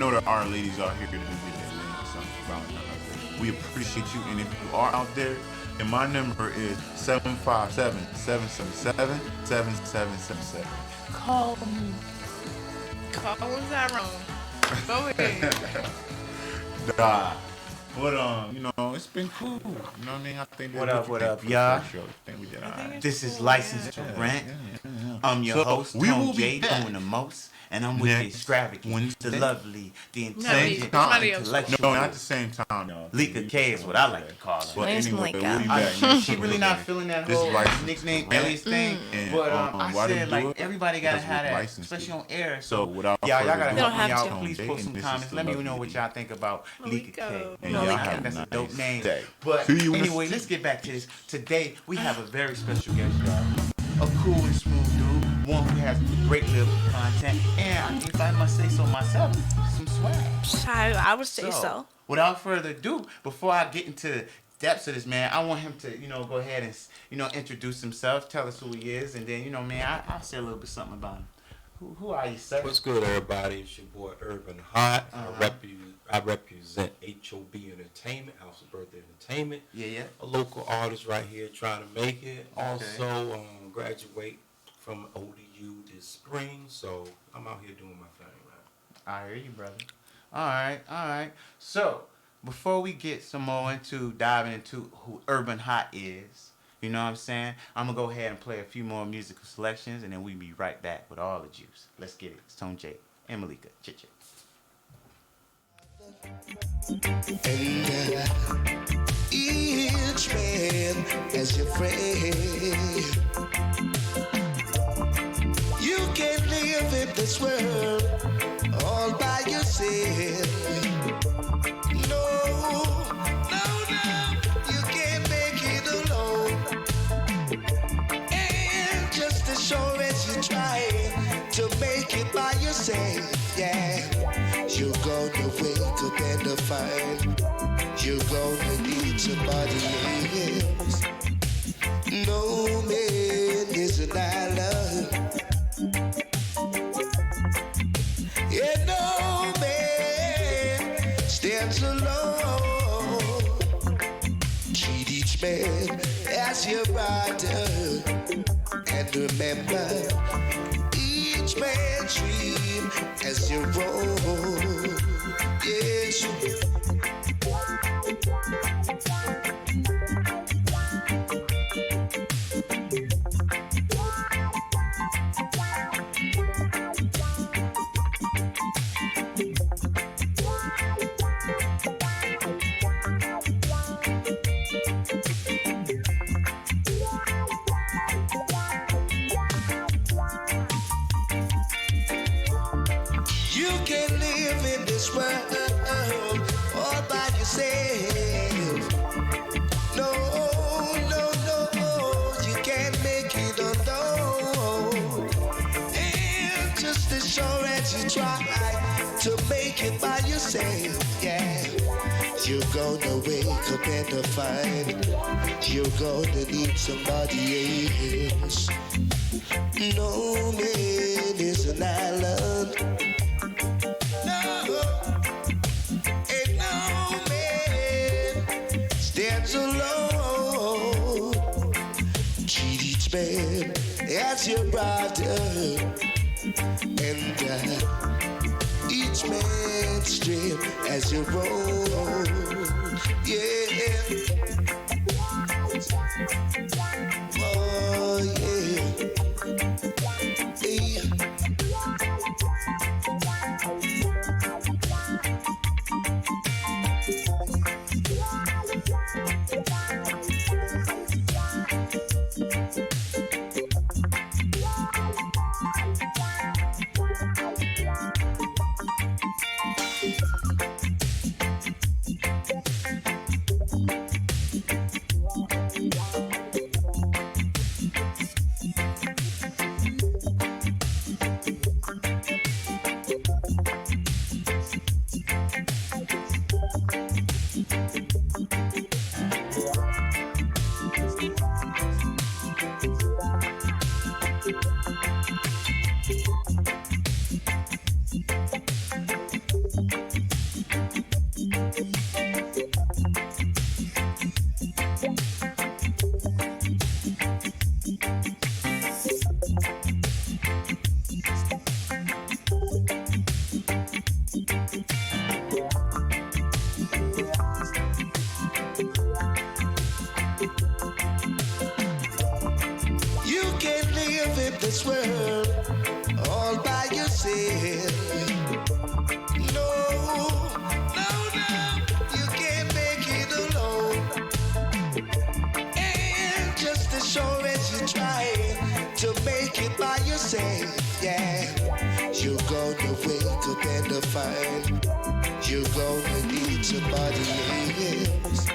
know there are ladies out here that do get that link or something for Valentine's Day. We appreciate you, and if you are out there, and my number is 757-777-7777. Call me. Call us Tyrone. Go ahead. Nah. But it's been cool. You know what I mean? I think What up, y'all? I think we did alright. This is Licensed to Rant. I'm your host, we will Tone be J, back doing the most, and I'm with the next extravagant, Wednesday. the lovely, the Somebody intelligent, else. intellectual. No, not at the same time, y'all. Lika K is what I like to call her. But Name's anyway, Malika. we'll be back. She really not feeling that This whole license nickname Rant. alias thing, And, but why I do said we like do it? everybody gotta Because have we're that, licensed especially on to. air. So without y'all further gotta ado, They don't help me have out. to. Please Jay, post and some this is comments. the Let me lovely know what D. y'all think about Lika K. Malika. And I y'all think have that's a a dope nice name. day. But See you anyway, let's get back to this. Today we have a very special guest, y'all. A cool and smooth dude, one who has great lyrical content, and if I must say so myself, some swag. I would say so. Without further ado, before I get into the depths of this man, I want him to, go ahead and, introduce himself, tell us who he is, and then, man, I'll say a little bit something about him. Who are you, sir? What's good, everybody? It's your boy Urban Hot. Uh-huh. I represent HOB Entertainment, House of Birthday Entertainment. Yeah. A local artist right here trying to make it. Also, graduate from ODU this spring, so I'm out here doing my thing, man. I hear you, brother. All right. So, before we get some more into diving into who Urban Hot is, you know what I'm saying? I'm going to go ahead and play a few more musical selections, and then we'll be right back with all the juice. Let's get it. It's Tone J and Malika. Chit. And each man has your friend. You can't live in this world all by yourself. No, you can't make it alone. And just as sure as you try to make it by yourself, yeah, you're gonna wake up and find you're gonna need somebody else. No man is an island. Yeah, no man stands alone. Treat each man as your brother. And remember, each man's dream as your own. Yes. You can't live in this world all by yourself. No, you can't make it alone. And just as sure as you try to make it by yourself, yeah, you're gonna wake up and find you're gonna need somebody else. No man is an island. No, ain't no man stands alone. Treat each man as your brother, and each man's dream as your own. Yeah. Oh yeah. You can't live in this world all by yourself. No, no, you can't make it alone. And just as sure as you try to make it by yourself, yeah, you're gonna wake up and find you're gonna need somebody else.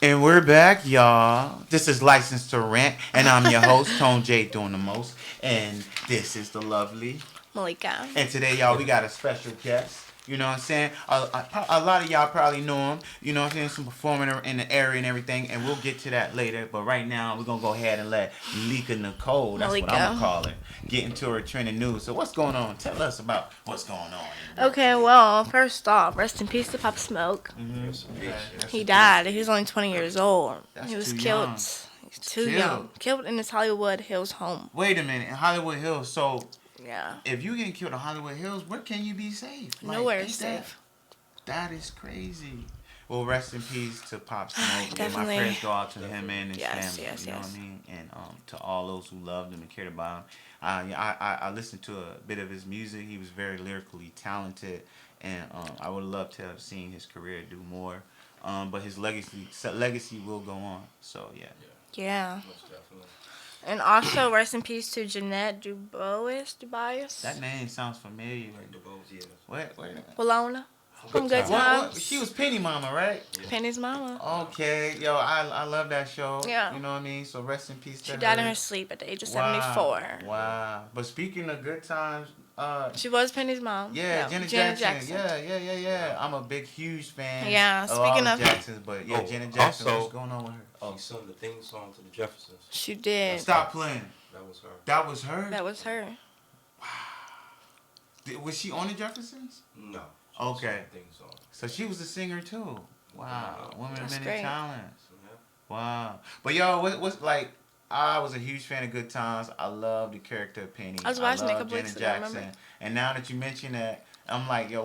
And we're back, y'all. This is Licensed to Rant, and I'm your host, Tone J, doing the most. And this is the lovely Malika. And today, y'all, we got a special guest. You know what I'm saying? A lot of y'all probably know him. You know what I'm saying? Some performing in the area and everything. And we'll get to that later. But right now, we're going to go ahead and let Malika Nicole, that's Malika. what I'm going to call her, get into her trending news. So what's going on? Tell us about what's going on. Okay, well, first off, rest in peace to Pop Smoke. Mm-hmm. He died. He was only 20 years old. That's He was too killed. young. He's too Killed. young. Killed in his Hollywood Hills home. Wait a minute. In Hollywood Hills, so Yeah. if you getting killed in Hollywood Hills, where can you be safe? Like, Nowhere ain't is that- safe. That is crazy. Well, rest in peace to Pop Smoke. And my Definitely. prayers go out to him and his Yes, family. yes, you know yes. what I mean? And to all those who loved him and cared about him. I listened to a bit of his music. He was very lyrically talented, and I would love to have seen his career do more. But his legacy will go on. So yeah. Yeah. Most definitely. And also, rest in peace to Jeanette Dubois. That name sounds familiar. Like the Bows, yeah. What? Bologna. From Good What? Times. She was Penny Mama, right? Penny's mama. Okay, yo, I love that show. Yeah. You know what I mean? So rest in peace to She her. died in her sleep at the age of 74. Wow. But speaking of good times, She was Penny's mom. yeah, Janet Jackson. Yeah. I'm a big, huge fan. Yeah, of speaking all of- the Jacksons, but yeah, Oh, Janet Jackson. also- What's going on with her? She sung the theme song to the Jeffersons. She did. Stop playing. That was her. That was her. That was her. Was she on the Jeffersons? No. Okay. She sang the theme song. So she was a singer too. Wow, woman of That's many great. talents. Yeah. Wow. But yo, what's like? I was a huge fan of Good Times. I love the character of Penny. I was watching it a love couple weeks Janet ago, Jackson. remember? And now that you mention that, I'm like, yo,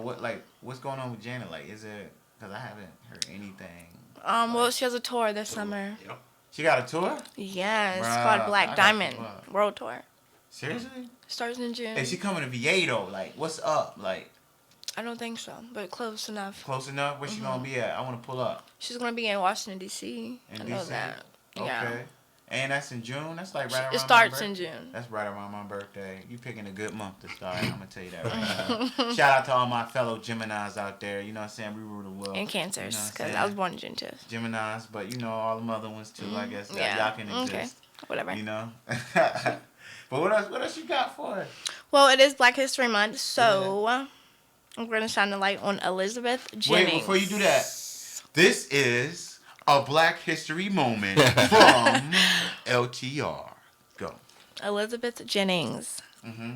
what's going on with Janet? Like, is it? Because I haven't heard anything. Well, she has a tour this summer. Yep. She got a tour? Yeah, it's Bruh, called I Black got Diamond you, bruh. World Tour. Seriously? Starts in June. Hey, she coming to VA though. Like, what's up? Like, I don't think so, but close enough. close enough? Where she gonna be at? I want to pull up. She's gonna be in Washington D.C. In I know DC? that. Okay. Yeah. And that's in June. That's like right around. It starts my in birthday. June. That's right around my birthday. You picking a good month to start. I'm gonna tell you that right now. Shout out to all my fellow Geminis out there. You know what I'm saying? We rule the world. And Cancers, You know what I'm because I saying? was born in June too. Geminis, but you know all them other ones too. I guess Yeah. y'all can Okay. exist. Whatever. You know. But what else? What else you got for us? Well, it is Black History Month, so I'm going to shine the light on Elizabeth Jennings. Wait, before you do that, this is a Black History moment from LTR. Go. Elizabeth Jennings. Mm-hmm.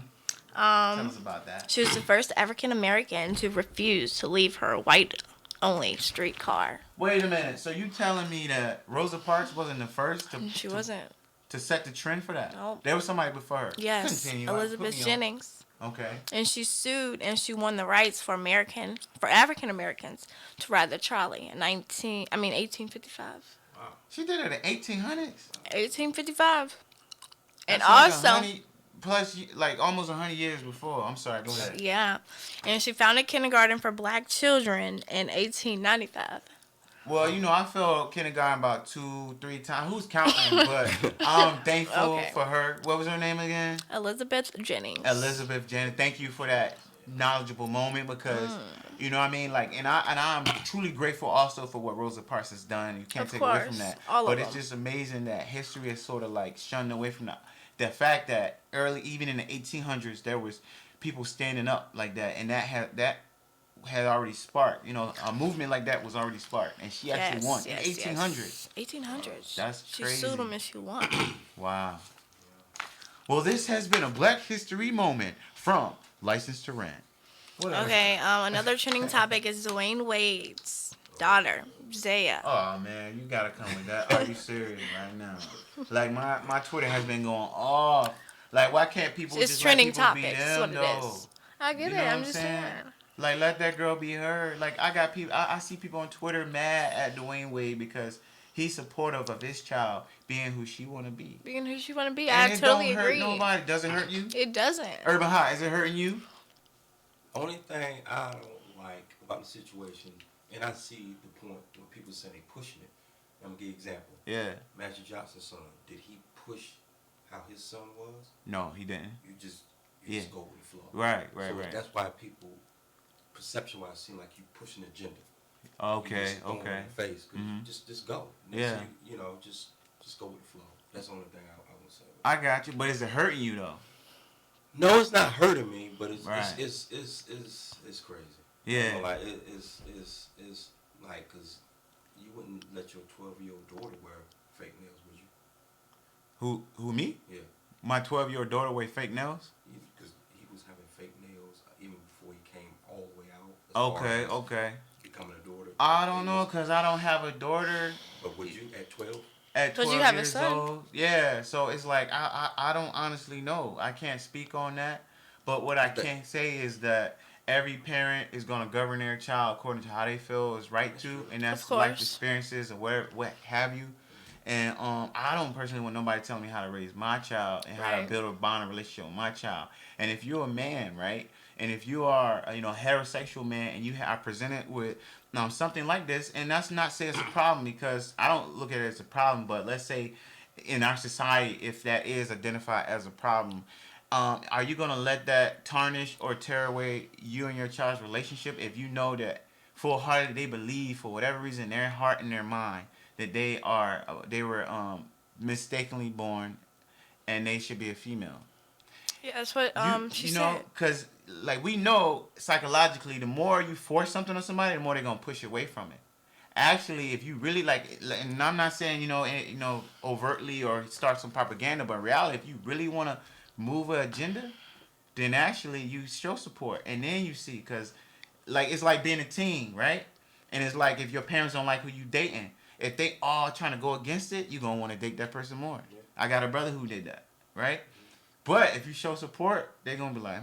Tell Um, us about that. she was the first African American to refuse to leave her white-only streetcar. Wait a minute. So you telling me that Rosa Parks wasn't the first She wasn't. to set the trend for that? Nope. There was somebody before her. Yes, Continue. Elizabeth Put me on. Jennings. Okay. And she sued and she won the rights for African Americans to ride the trolley in 1855. She did it in 1800s. 1855. And That's like also, 100 plus like almost 100 years before. I'm sorry. Go ahead. yeah, and she founded kindergarten for black children in 1895. Well, I failed kindergarten about 2, 3 times. Who's counting? But I'm thankful Okay. for her. What was her name again? Elizabeth Jennings. Elizabeth Janet. Thank you for that knowledgeable moment because you know what I mean. Like, and I'm truly grateful also for what Rosa Parks has done. You can't Of take away from course. that. All But of it's them. just amazing that history is sort of like shunned away from the fact that early, even in the 1800s, there was people standing up like that, and that had already sparked. A movement like that was already sparked, and she actually won Yes, in yes, 1800s. yes. 1800s. That's She crazy. sued him and she won. Wow. Well, this has been a Black History moment from License to Rant. What else? Okay, another trending topic is Dwayne Wade's daughter, Zaya. Oh man, you gotta come with that. Are you serious right now? Like my Twitter has been going off. Like why can't people It's just let trending people be topics. That's them what it though? is. I get You it. know what I'm I'm just saying? saying. Like let that girl be her. Like I got people. I see people on Twitter mad at Dwayne Wade because he's supportive of his child being who she want to be. Being who she want to be, And I it totally don't hurt agree. nobody. Does it hurt you? It doesn't. Urban High, is it hurting you? Only thing I don't like about the situation, and I see the point when people say they pushing it. I'm gonna give you an example. Yeah. Magic Johnson's son. Did he push how his son was? No, he didn't. You just Yeah. go with the flow. Right. So that's why people perception wise seem like you pushing the agenda. Okay. You just throwing it Okay. in the face. 'Cause Mhm. just go. Yeah. So just go with the flow. That's the only thing I would say. I got you, but is it hurting you though? No, it's not hurting me, but it's Right. it's crazy. Yeah. Like it's like because you wouldn't let your 12-year-old daughter wear fake nails, would you? Who me? Yeah, My 12-year-old daughter wear fake nails? because he was having fake nails even before he came all the way out. As far Okay. as Okay. becoming a daughter. I don't know, cause I don't have a daughter But would you at 12? at But 12 you have a years son. old. Yeah. So it's like I don't honestly know. I can't speak on that. But what I can say is that every parent is gonna govern their child according to how they feel is right to, and that's Of life course. experiences or what have you. And I don't personally want nobody telling me how to raise my child and how to Right. build a bond and relationship with my child. And if you're a man, right, and if you are a heterosexual man and you are presented with something like this, and that's not say it's a problem because I don't look at it as a problem, but let's say in our society, if that is identified as a problem, are you gonna let that tarnish or tear away you and your child's relationship if you know that full-heartedly they believe for whatever reason in their heart and their mind that they were mistakenly born and they should be a female? Yeah, that's what she You know, said. because like we know psychologically, the more you force something on somebody, the more they're gonna push away from it. Actually, if you really like, and I'm not saying overtly or start some propaganda, but in reality, if you really want to move an agenda, then actually you show support, and then you see, because like it's like being a teen, right? And it's like if your parents don't like who you dating, if they all trying to go against it, you gonna want to date that person more. Yeah. I got a brother who did that, right? But if you show support, they're gonna be like,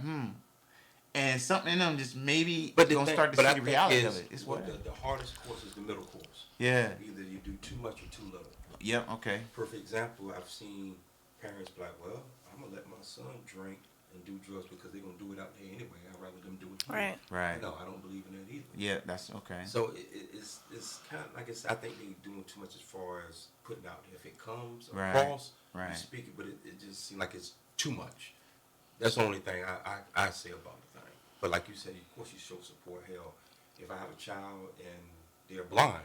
and something in them just maybe gonna start to see I the think reality of it. It's what. the hardest course is the middle course. Yeah. Either you do too much or too little. Yep. Okay. Perfect example, I've seen parents be like, well, I'm going to let my son drink and do drugs because they're going to do it out there anyway. I'd rather them do it here. Right. Right. No, I don't believe in that either. Yeah. That's okay. So it's kind of, like I think they're doing too much as far as putting out there. If it comes across, Right. you speak it, but it just seems like it's too much. That's the only thing I say about the thing. But like you said, of course you show support. Hell, if I have a child and they're blind,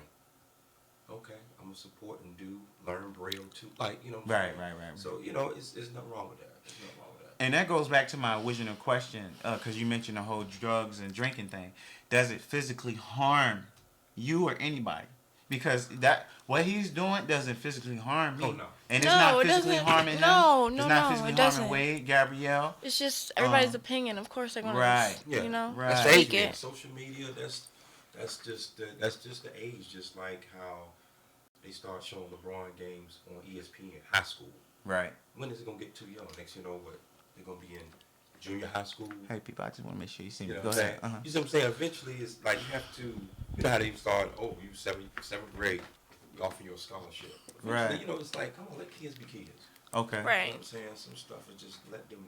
okay, I'm gonna support and learn Braille too. Like, you know what I'm saying? Right. So, it's nothing wrong with that. There's nothing wrong with that. And that goes back to my original question, because you mentioned the whole drugs and drinking thing. Does it physically harm you or anybody? Because what he's doing doesn't physically harm me. Oh, no. And it's No, not it physically doesn't. harming him. No, It's no, not no, physically it harming doesn't. Wade, Gabrielle. It's just everybody's Um, opinion. Of course, they're gonna, Right. Yeah. Right. That's the speak age, man. it. Social media, that's just the age. Just like how they start showing LeBron games on ESPN high school. Right. When is it gonna get too young? Next, you know what? They're gonna be in junior high school. Hey, people, I just want to make sure you see me. You know Go what I'm ahead. saying? You see what I'm saying? Eventually, it's like you have to. You know how they start? Oh, you seventh grade, we offer you a scholarship. Eventually, Right. It's like, come on, let kids be kids. Okay. You know Right. what I'm saying? Some stuff is just let them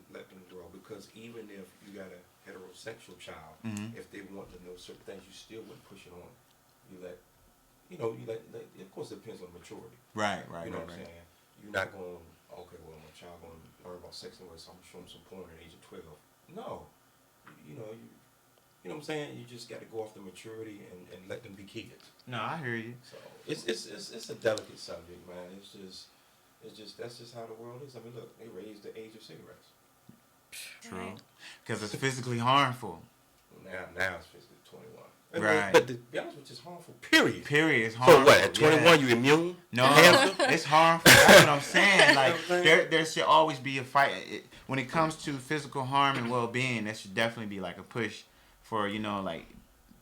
grow, because even if you got a heterosexual child, Mhm. if they want to know certain things, you still wouldn't push it on. You let of course, it depends on maturity. Right, right, You know right, what I'm right. saying? You're not going, okay, well, my child going to learn about sex and so I'm showing some porn at the age of 12. No. You know what I'm saying? You just got to go off the maturity and let them be kids. No, I hear you. So it's a delicate subject, man. That's just how the world is. I mean, look, they raised the age of cigarettes. True. Right. Because it's physically harmful. Now it's physically 21. Right. But to be honest with you, it's harmful. Period. Period. It's So harmful. what? At 21, yeah. you immune? No, to cancer? it's harmful. That's what I'm saying. Like, You know what I'm saying? there should always be a fight. When it comes to physical harm and well-being, there should definitely be like a push for, like,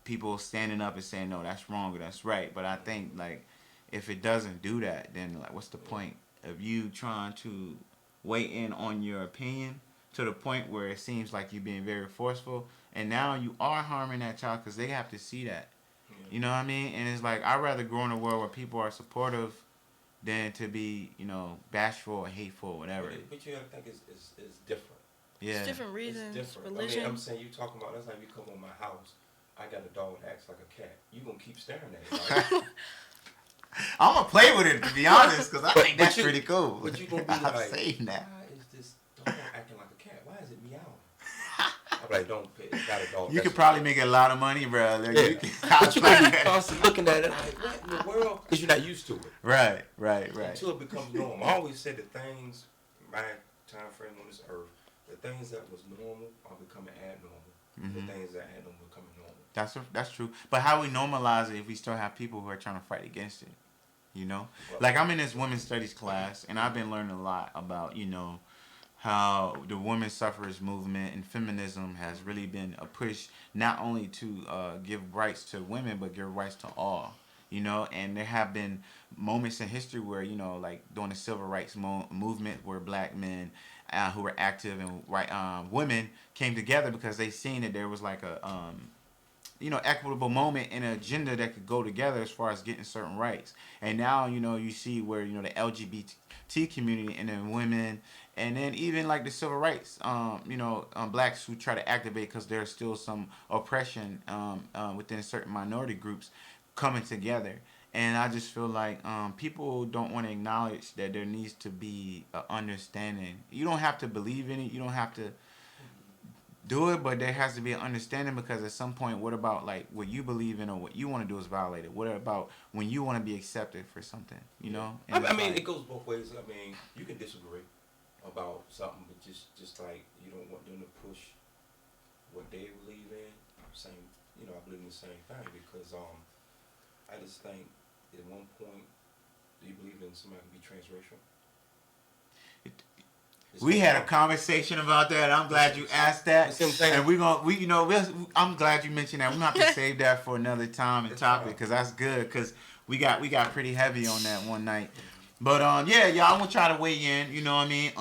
people standing up and saying, no, that's wrong or that's right. But I think, like, if it doesn't do that, then, like, what's the point of you trying to weigh in on your opinion to the point where it seems like you're being very forceful, and now you are harming that child because they have to see that. You know what I mean? And it's like, I'd rather grow in a world where people are supportive than to be, bashful or hateful or whatever. But you gotta think it's different. Yeah. It's different reasons, It's different. religion. I'm saying you talking about, that's like you come on my house, I got a dog that acts like a cat. You gonna keep staring at it. Like, I'm gonna play with it, to be honest, because I think that's you- pretty cool. but you gonna be I'm like, saying that. why is this dog acting like a cat? Why is it meowing? I'm like, don't pay. It's got a dog. You That's could probably make a lot of money, brother. Yeah. You But you gonna be can, constantly looking at it like, what in the world? Because you're not used to it. right. Until it becomes normal. I always said that things, my time frame on this earth, the things that was normal are becoming abnormal. Mhm. The things that had them becoming normal. That's true. But how we normalize it if we still have people who are trying to fight against it? Like, I'm in this women's studies class, and I've been learning a lot about, how the women's suffrage movement and feminism has really been a push not only to give rights to women, but give rights to all. And there have been moments in history where, like during the civil rights movement, where black men who were active and women came together because they seen that there was like a equitable moment and an agenda that could go together as far as getting certain rights. And now, you see where, the LGBT community and then women, and then even like the civil rights, blacks who try to activate because there's still some oppression within certain minority groups coming together. And I just feel like people don't want to acknowledge that there needs to be an understanding. You don't have to believe in it. You don't have to do it, but there has to be an understanding, because at some point, what about like what you believe in or what you want to do is violated? What about when you want to be accepted for something? And I mean, like, it goes both ways. I mean, you can disagree about something, but just like you don't want them to push what they believe in. Same, I believe in the same thing because I just think at one point, do you believe in somebody can be transracial? we had a conversation about that. I'm glad you asked that, See what I'm saying? and I'm glad you mentioned that. We're gonna have to save that for another time and That's topic, fine. because that's good. Because we got pretty heavy on that one night. But yeah, y'all, I want y'all to weigh in. You know what I mean?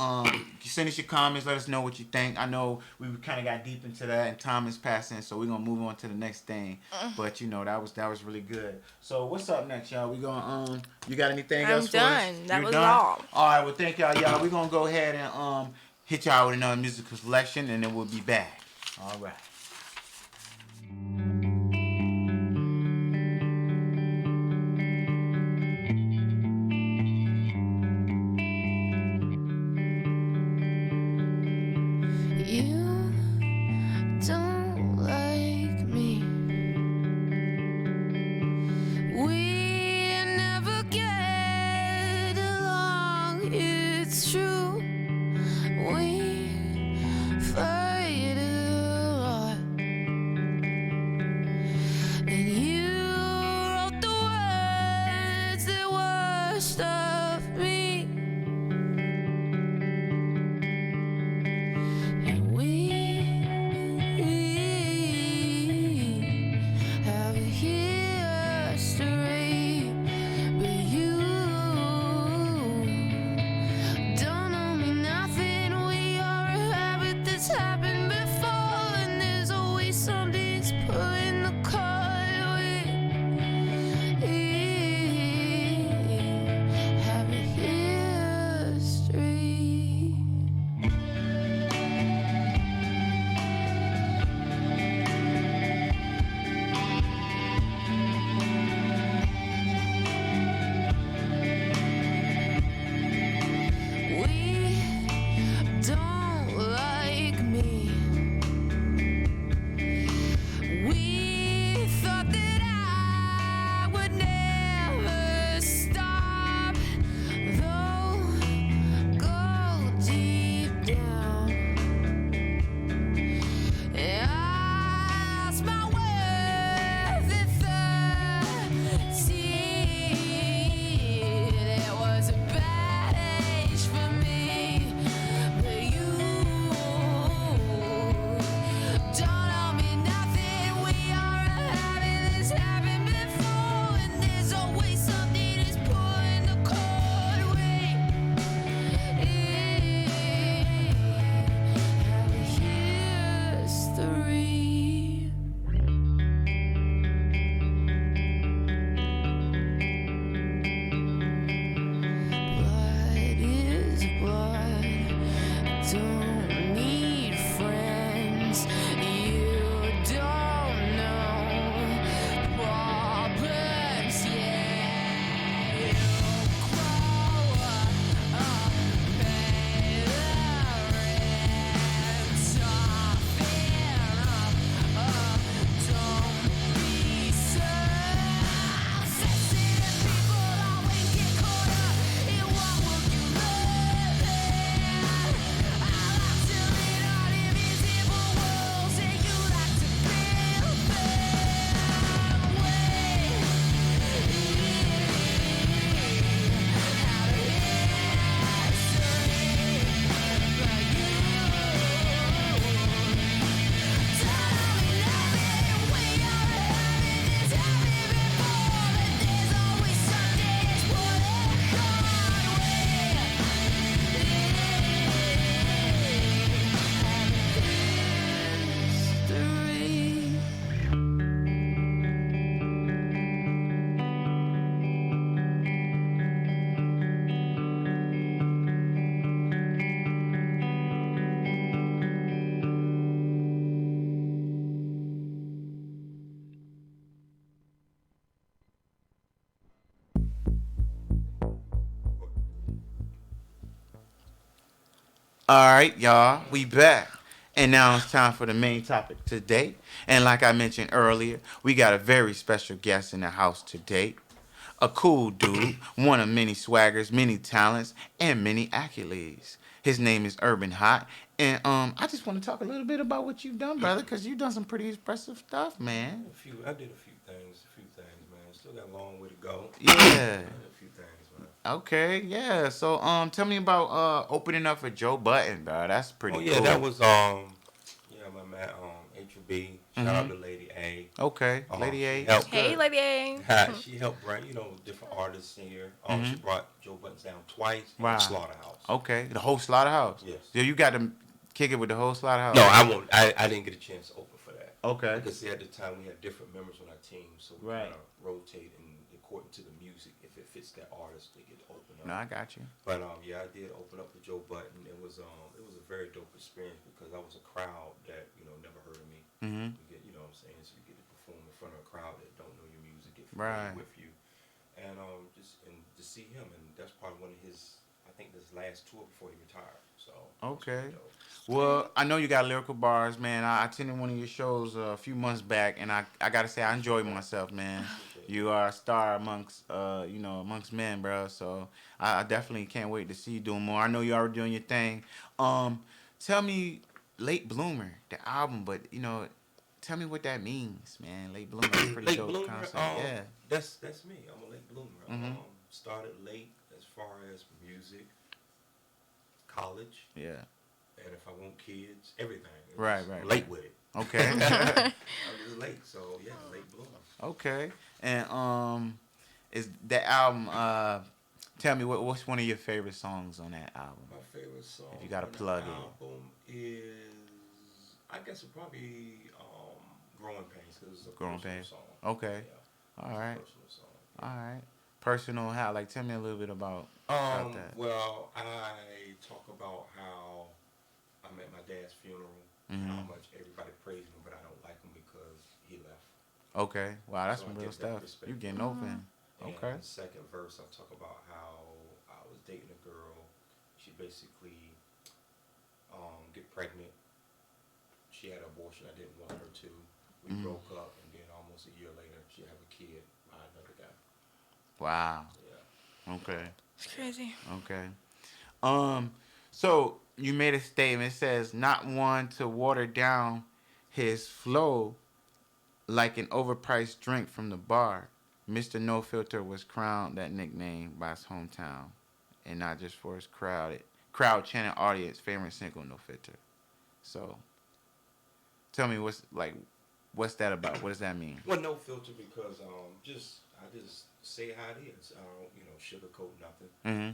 Send us your comments. Let us know what you think. I know we kind of got deep into that, and time is passing, so we're gonna move on to the next thing. But that was really good. So what's up next, y'all? We gonna you got anything I'm else for us? done. That You was done? all. All right. Well, thank y'all. We're gonna go ahead and hit y'all with another musical selection, and then we'll be back. All right. You don't like me. We never get along, it's true. We fight a lot. All right, y'all, we back. And now it's time for the main topic today. And like I mentioned earlier, we got a very special guest in the house today. A cool dude, one of many swaggers, many talents, and many accolades. His name is Urban Hot. And I just want to talk a little bit about what you've done, brother, because you've done some pretty impressive stuff, man. I did a few things, man. Still got a long way to go. Yeah. I did a few things, man. Okay, yeah. So tell me about opening up for Joe Button, bro. That's pretty Oh yeah, cool. that was yeah, my man HB. Shout out to Lady A. Okay, Lady She A. helped. Hey, Lady A. She helped bring different artists in here. She brought Joe Buttons down twice. Wow. And Slaughterhouse. Okay, the whole slaughterhouse. Yes. Yeah, you got to kick it with the whole slaughterhouse. No, I won't. I didn't get a chance to open for that. Okay. Because see, at the time we had different members on our team, so we Right. kind of rotate and according to the music, if it fits that artist, they get to open up. No, I got you. But yeah, I did open up for Joe Button. It was a very dope experience because I was a crowd that never heard of me. Mhm. You get what I'm saying, so you get to perform in front of a crowd that don't know your music, get Right. familiar with you, and just to see him, and that's probably one of his. I think this last tour before he retired. So Okay. it was dope. Well, I know you got lyrical bars, man. I attended one of your shows a few months back, and I gotta say I enjoyed myself, man. You are a star amongst amongst men, bro. So I definitely can't wait to see you doing more. I know you're already doing your thing. Tell me, Late Bloomer, the album, but tell me what that means, man. Late Bloomer, is a pretty Late dope bloomer. concept. Yeah. That's me. I'm a late bloomer. Mhm. Started late as far as music, college, Yeah. and if I want kids, everything. Right, Just right, Late right. with it. Okay. I'm just late, so yeah, late bloomer. Okay. And is that album tell me what's one of your favorite songs on that album? My favorite song. If you gotta on the plug it. album is, I guess it probably Growing Pains because it's a Growing personal Pains. song. Okay. Yeah, All right. personal song. All right. Personal how? Like tell me a little bit about that. Well, I talk about how I'm at my dad's funeral, Mhm. how much everybody praised him, but I don't like him because he left. Okay. Wow, that's So some I real get that stuff. respect. You getting open. And Okay. the second verse, I talk about how I was dating a girl. She basically get pregnant. She had an abortion. I didn't want her to. We Mhm. broke up, and then almost a year later, she had a kid by another guy. Wow. Yeah. Okay. It's crazy. Okay. So you made a statement. It says not one to water down his flow like an overpriced drink from the bar. Mr. No Filter was crowned that nickname by his hometown, and not just for his crowd chanting audience favorite single No Filter. So, tell me what's that about? What does that mean? Well, no filter because I just say how it is. I don't sugarcoat nothing. Mm-hmm.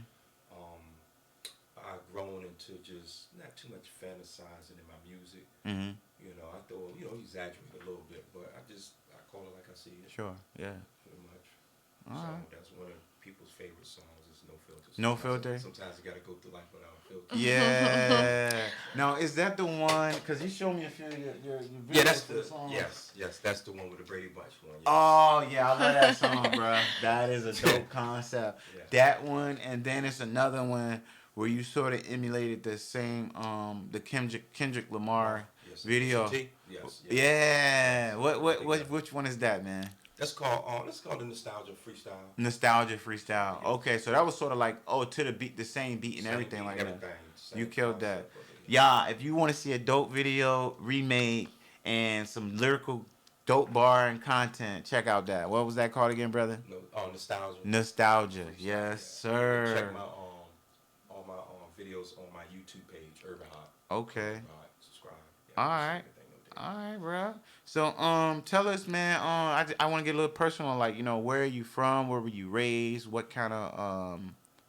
I've grown into just not too much fantasizing in my music. Mm-hmm. I throw exaggerate a little bit, but I call it like I see it. Sure. Yeah. Pretty much. All So right. that's one of people's favorite songs is No Filter. No Filter? Sometimes you gotta go through life without a filter. Yeah. Now, is that the one? Because you showed me a few of your videos Yeah, that's for the song. yes, that's the one with the Brady Bunch one. Yes. Oh yeah, I love that song, bro. That is a dope concept. Yeah. That one, and then it's another one where you sort of emulated the same the Kendrick Lamar Yes. video. T? Yes. Yeah. Which one is that, man? That's called the Nostalgia Freestyle. Nostalgia Freestyle. Okay, so that was sort of like to the beat, the same beat and Same everything beat, like everything, that. same You killed that. concept of it, Yeah, if you want to see a dope video remade and some lyrical dope bar and content, check out that. What was that called again, brother? No, Nostalgia. Nostalgia. Freestyle, Yes, yeah. sir. Check my all my videos on my YouTube page, Urban Hot. Okay. Urban Hot, subscribe. Yeah, All you see right. everything up there. All right, bro. So, tell us, man. I want to get a little personal. Like, where are you from? Where were you raised? What kind of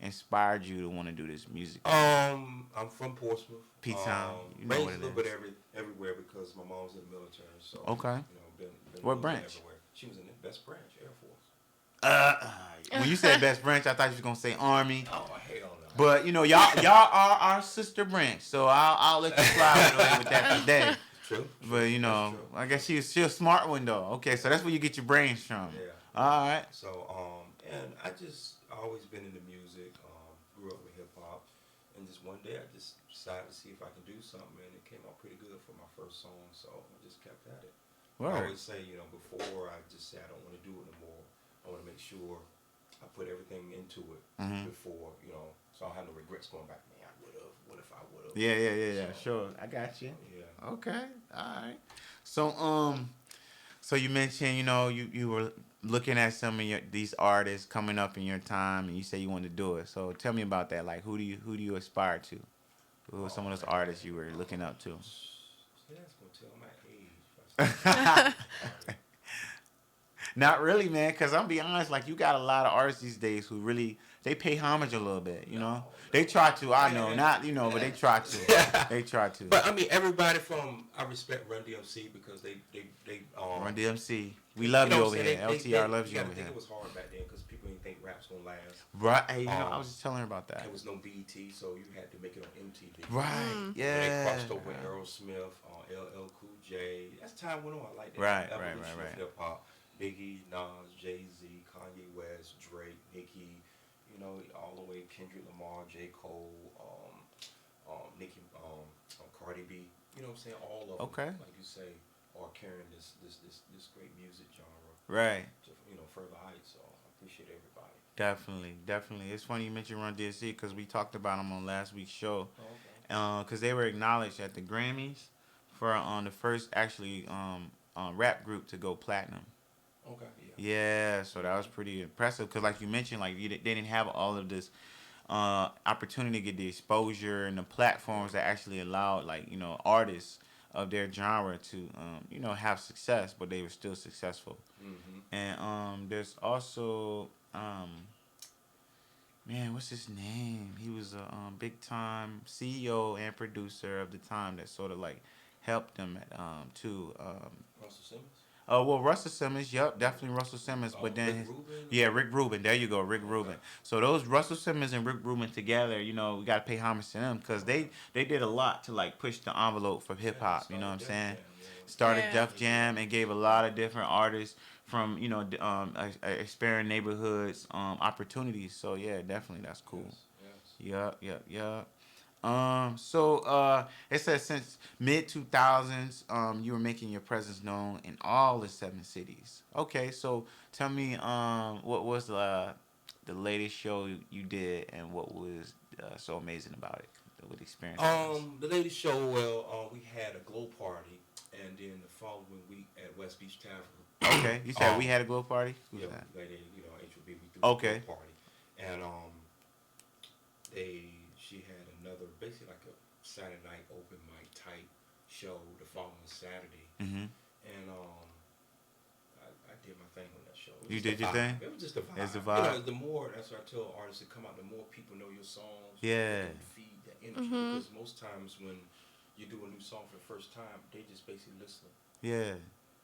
inspired you to want to do this music? I'm from Portsmouth. P-Town. You know Raised what a it little bit is. everywhere because my mom's in the military. So Okay. been What moving branch? Everywhere. She was in the best branch, Air Force. When you said best branch, I thought you was gonna say Army. Oh hell no. But y'all are our sister branch, so I'll let you slide with that today. True. But That's true. I guess she's a smart one though. Okay, so that's where you get your brains from. Yeah. All right. So and I always been into music. Grew up with hip hop, And just one day I just decided to see if I can do something, and it came out pretty good for my first song. So I just kept at it. I Word. always say, before I just say I don't want to do it no more. I want to make sure I put everything into it before, so I don't have no regrets going back. Man, I would have. What if I would have? Yeah. So, Sure, I got you. yeah. Okay, all right. So so you mentioned you were looking at some of these artists coming up in your time, and you say you wanted to do it. So tell me about that. Like, who do you aspire to? Who are some of those artists you were looking up to? See, that's gonna tell my age. Not really, man. Cause I'm be honest, like you got a lot of artists these days who really they pay homage a little bit. No. They try to. I know, not but they try to. They try to. But I mean, everybody from I respect Run DMC because they Run DMC, we love you what over I'm here. saying? LTR loves you gotta over think here. it was hard back then because people didn't think rap's gonna last. Right. Hey, I was just telling her about that. There was no BET, so you had to make it on MTV. Right. When Yeah. they crossed over with Aerosmith, LL Cool J. As time went on, I like that. Right, evolution right. of hip hop. Biggie, Nas, Jay-Z, Kanye West, Drake, Nicki, all the way Kendrick Lamar, J. Cole, Nicki, Cardi B. You know what I'm saying? All of them, Okay. like you say, are carrying this great music genre Right. to further heights. So I appreciate everybody. Definitely. It's funny you mentioned Run DMC because we talked about them on last week's show. Okay. Because they were acknowledged at the Grammys for the first actually rap group to go platinum. Okay. Yeah, so that was pretty impressive because, like you mentioned, like they didn't have all of this opportunity to get the exposure and the platforms that actually allowed, like artists of their genre to have success, but they were still successful. Mm-hmm. And there's also man, what's his name? He was a big time CEO and producer of the time that sort of like helped them at too. Russell Simmons. Well, Russell Simmons, yep, definitely Russell Simmons. But then, Rick Rubin? yeah, Rick Rubin. There you go, Rick Rubin. So those Russell Simmons and Rick Rubin together, we got to pay homage to them because they did a lot to like push the envelope for hip hop. You know what I'm saying? Started Yeah. Def Jam and gave a lot of different artists from experienced neighborhoods opportunities. So yeah, definitely that's cool. Yes. Yup. So it says since mid 2000s, you were making your presence known in all the 7 cities. Okay, so tell me, what was the latest show you did, and what was so amazing about it? What experience? The latest show, we had a glow party, and then the following week at West Beach Tavern. Okay, you said we had a glow party. Who's Yeah, that? like HOB, we threw Okay. a glow party, and she had another basically like a Saturday night open mic type show the following Saturday, Mm-hmm. and I did my thing on that show. It You was did the your vibe. thing? It was just a vibe. It's a vibe. The more that's what I tell artists to come out, the more people know your songs. Yeah. And feed that energy because most times when you do a new song for the first time, they just basically listening. Yeah.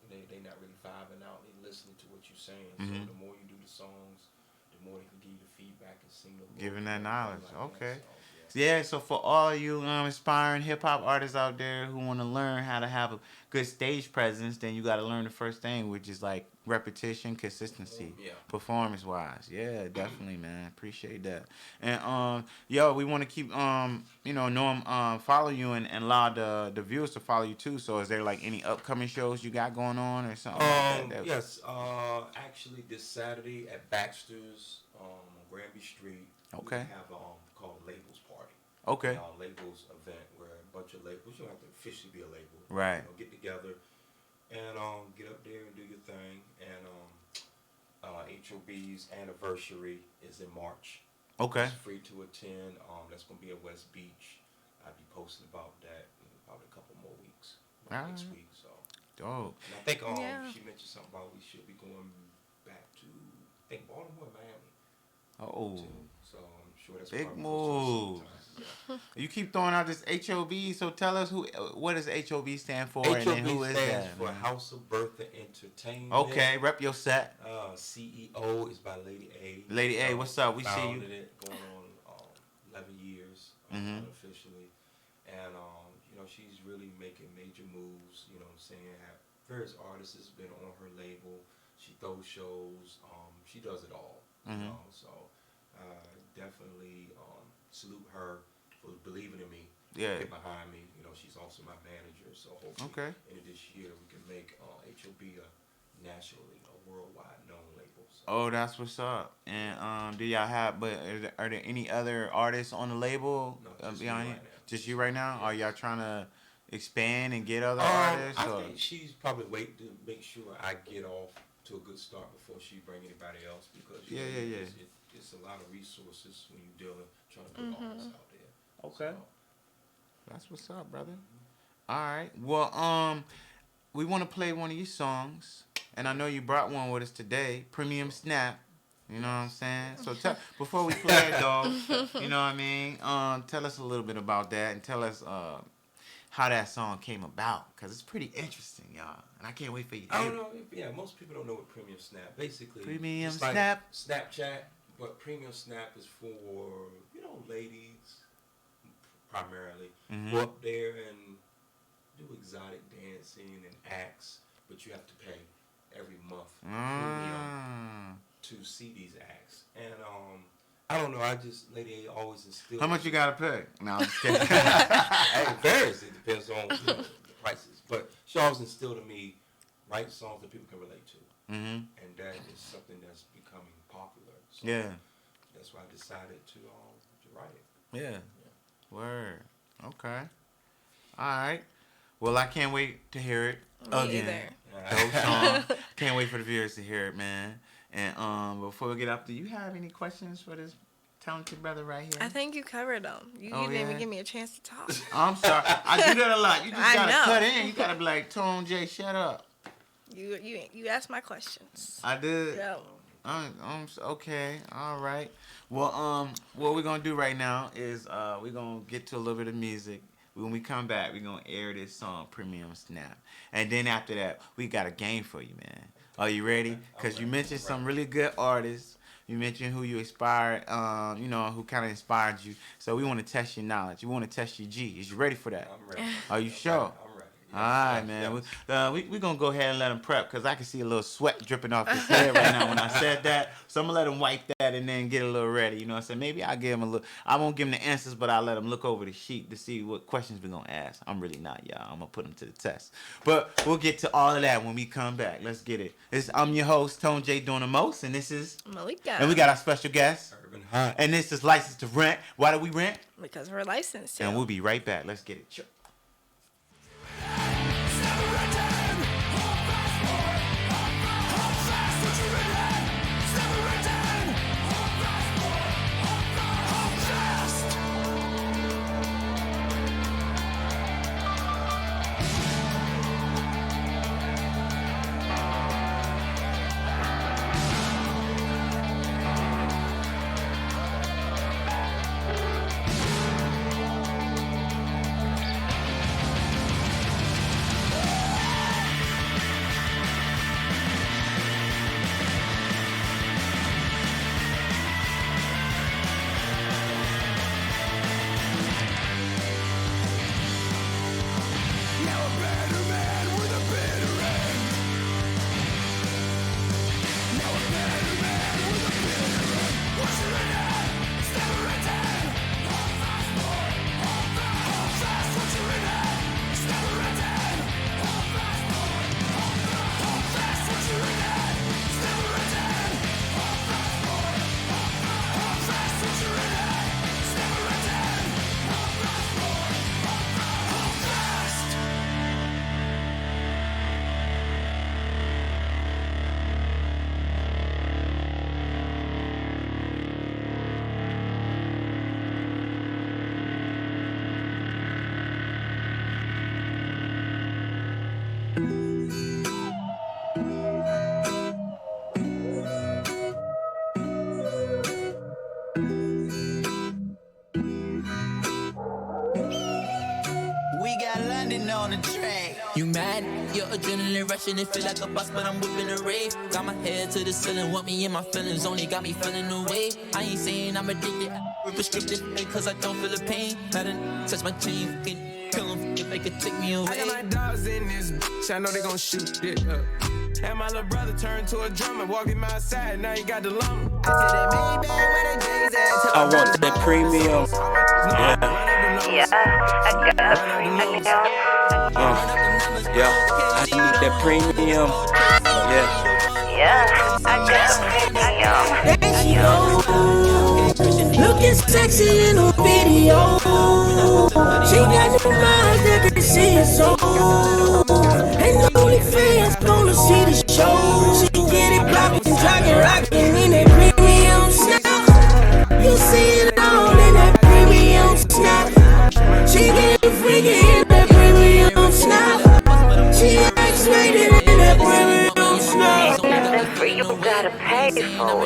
They not really vibing out. They listening to what you're saying. Mhm. So the more you do the songs, the more they can give you the feedback and sing the Giving that and knowledge. everything like Okay. that. So, Yeah, so for all you aspiring hip hop artists out there who want to learn how to have a good stage presence, then you got to learn the first thing, which is like repetition, consistency, Yeah. performance wise. Yeah, definitely, man. Appreciate that. And yo, we want to keep follow you and allow the viewers to follow you too. So is there like any upcoming shows you got going on or something like that? Yes. Actually, this Saturday at Baxter's on Granby Street. Okay. We have called a Labels Party. Okay. Labels event where a bunch of labels, you don't have to officially be a label. Right. Get together and get up there and do your thing. And HOB's anniversary is in March. Okay. It's free to attend. That's gonna be at West Beach. I'll be posting about that in probably a couple more weeks. Next Alright. week. So. Dope. And I think Yeah. she mentioned something about we should be going back to I think Baltimore, Miami. Oh. Too. So I'm sure that's Big probably close to the moves. same time. Yeah. You keep throwing out this HOB, so tell us what does HOB stand for, and HOB then who is stands that? for man? House of Bertha Entertainment. Okay, rep your set. CEO is by Lady A. Lady A, what's up? We see you. Founded it going on 11 years Mhm. unofficially, and she's really making major moves. You know what I'm saying? Have various artists has been on her label. She throws shows. She does it all. You Mhm. know, so definitely salute her for believing in me. Yeah. Get behind me. You know, she's also my manager. So hopefully, Okay. in this year, we can make HOB a nationally, a worldwide known label. So. Oh, that's what's up. And do y'all have? But are there any other artists on the label? No, just me behind right you? now. Just you right now? Yeah. Are y'all trying to expand and get other artists? I Or? think she's probably waiting to make sure I get off to a good start before she bring anybody else because you know, Yeah. It's a lot of resources when you dealing trying to put artists out there. Okay. So, That's what's up, brother. All right. Well, we want to play one of your songs, and I know you brought one with us today, Premium Snap. You know what I'm saying? So before we play it, dog, you know what I mean? Tell us a little bit about that, and tell us how that song came about, because it's pretty interesting, y'all. And I can't wait for you to I hear don't it. know. Yeah, most people don't know what Premium Snap. Basically, Premium it's like Snap. Snapchat, but Premium Snap is for ladies primarily. Mhm. Go up there and do exotic dancing and acts, but you have to pay every month premium to see these acts. And I don't know. I just Lady A always instilled. How much you gotta pay? No, I'm just kidding. It varies. It depends on the prices. But she always instilled in me write songs that people can relate to, Mhm. and that is something that's becoming popular. So Yeah. that's why I decided to write it. Yeah. Word. Okay. All right. Well, I can't wait to hear it Me again. either. Dope song. Can't wait for the viewers to hear it, man. And before we get up, do you have any questions for this talented brother right here? I think you covered them. You Oh, didn't yeah? even give me a chance to talk. I'm sorry. I do that a lot. You just I gotta know. cut in. You gotta be like, Tone J, shut up. You asked my questions. I did. Yeah. Okay. All right. Well, what we're gonna do right now is we're gonna get to a little bit of music. When we come back, we're gonna air this song, Premium Snap, and then after that, we got a game for you, man. Are you ready? Because you mentioned some really good artists. You mentioned who you inspired, who kind of inspired you. So we want to test your knowledge. We want to test your G. Is you ready for that? I'm ready. Are you sure? I'm ready. Yes, All right, yes, man. yes. We're going to go ahead and let him prep because I can see a little sweat dripping off his head right now when I said that. So I'm going to let him wipe that and then get a little ready. You know what I'm saying? Maybe I'll give him a little. I won't give him the answers, but I'll let him look over the sheet to see what questions we're going to ask. I'm really not, y'all. I'm going to put him to the test. But we'll get to all of that when we come back. Let's get it. I'm your host, Tone J doing the most, and this is... Malika. And we got our special guest. Urban Hot. And this is Licensed to Rent. Why do we rent? Because we're licensed. And we'll be right back. Let's get it. We got London on the track. You mad? Your adrenaline rushing, it feel like a bus, but I'm whipping a rave. Got my head to the ceiling, want me in my feelings, only got me feeling away. I ain't saying I'm addicted, prescriptive, cause I don't feel the pain. Let it touch my chain, fucking kill 'em if they could take me away. I got my dogs in this bitch, I know they gon' shoot it up. And my little brother turned to a drummer, walked him outside, now he got the lumber. I said that Maybach where the J's at. I want that premium. Yeah. Yeah, I need that premium. Yeah, There she goes, looking sexy in a video. She got the mind that can see it so. Ain't only fans gonna see the show. She get it poppin', jogging, rockin' in that premium snap. You see it all in that premium snap. She get freaky in that premium snap. She X-rated in that premium snap.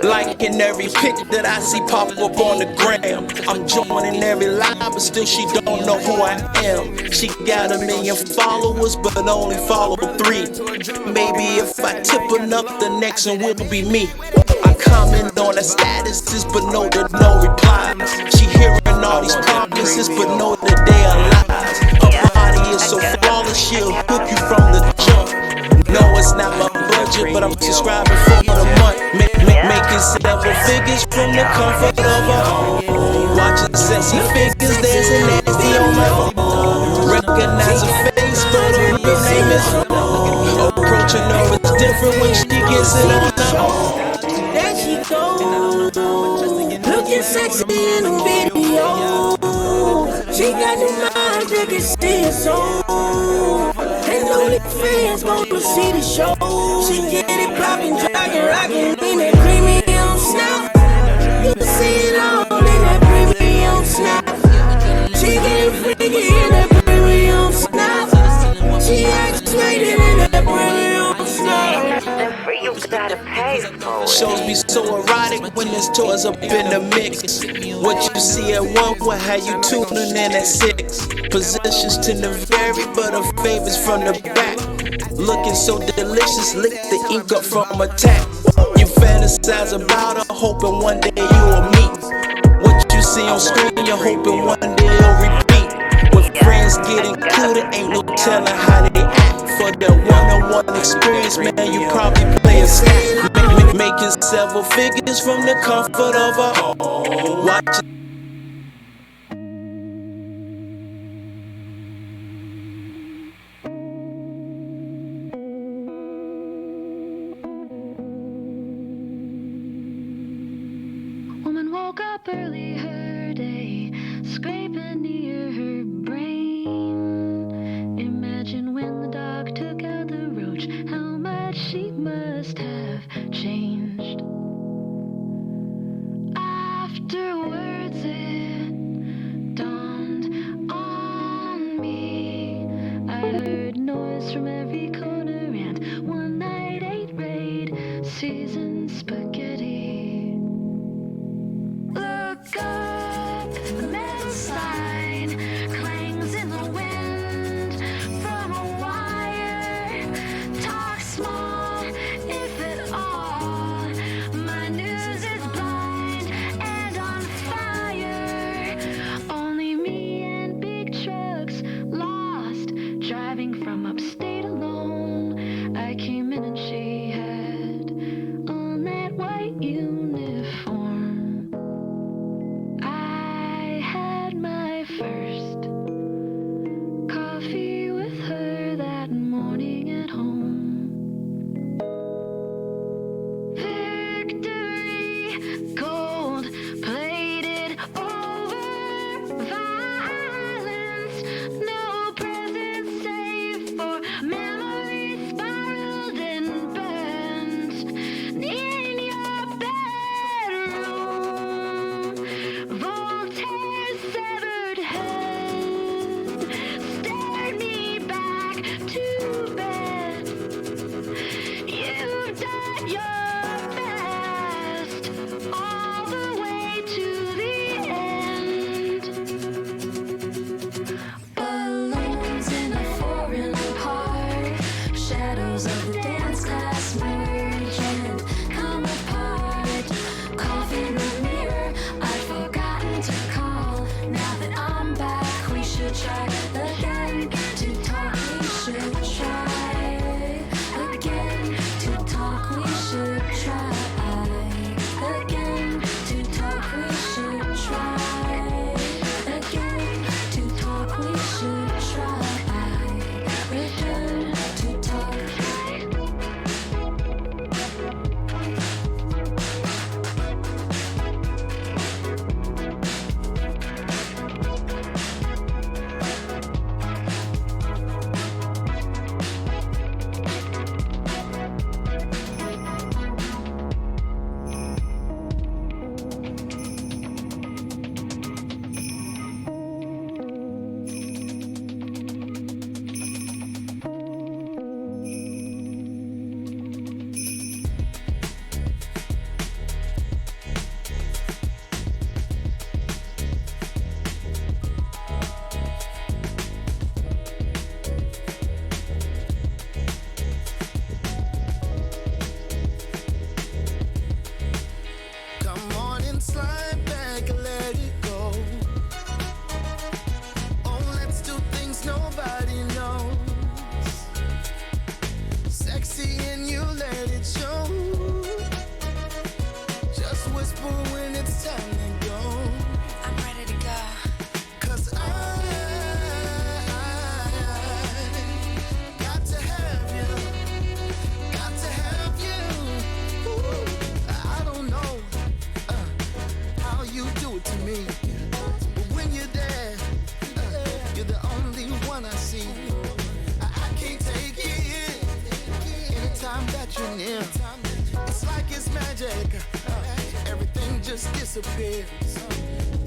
like in every pic that I see pop up on the gram. I'm joining every live, but still she don't know who I am. She got 1 million followers, but only follow 3. Maybe if I tip enough, the next one will be me. I comment on the statuses, but know that no replies. She hearing all these promises, but know that they are lies. Her body is so flawless, she'll hook you from the jump. No, it's not my budget, but I'm subscribing for the month. Making several figures from the comfort of her home. Watching sexy figures dancing nasty on my phone. Recognize her face, but her real name is approaching her. It's different when she gets it on her own. There she goes, looking sexy in a video. She got the mind that can see it so. Ain't only fans gonna see the show. She get it poppin', jogging, rockin' in that premium snap. You see it all in that premium snap. She get freaky in that premium snap. She X-rated in that premium snap. Shows be so erotic when there's toys up in the mix. What you see at 1 will how you tuning in at 6. Positions tend to vary, but her favors from the back. Looking so delicious, lick the ink up from a tap. You fantasize about her, hoping one day you'll meet. What you see on screen, you're hoping one day you'll repeat. With friends get included, ain't no telling how they act. For that one-on-one experience, man, you probably play a stack. Making several figures from the comfort of her home. Watch Woman woke up early her day, scraping near her brain. Imagine when the dog took out the roach, how much she must have changed. Afterwards it dawned on me. I heard noise from every corner and one night ate raid seasoned spaghetti. Look up, men stop. do it to me. But when you're there, you're the only one I see. I can't take it anytime that you're near. It's like it's magic. Everything just disappears.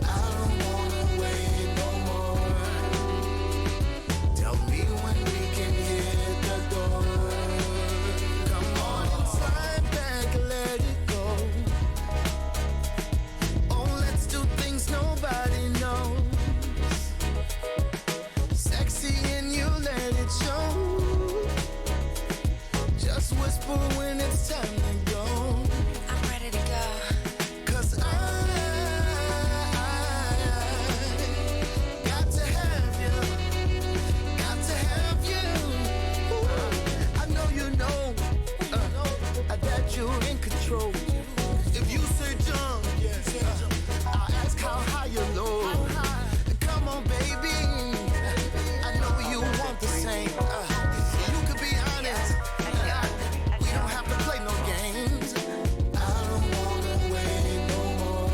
I don't wanna wait no more. Tell me when we can hit the door. Come on and slide back and let it go. Oh, let's do things nobody knows. Sexy and you let it show. Just whisper when it's time to go. I'm ready to go. 'Cause I got to have you. Got to have you. I know you know that you're in control. If you say jump, I'll ask how high you're low. Come on, baby. I know you want the same. You could be honest. We don't have to play no games. I don't wanna wait no more.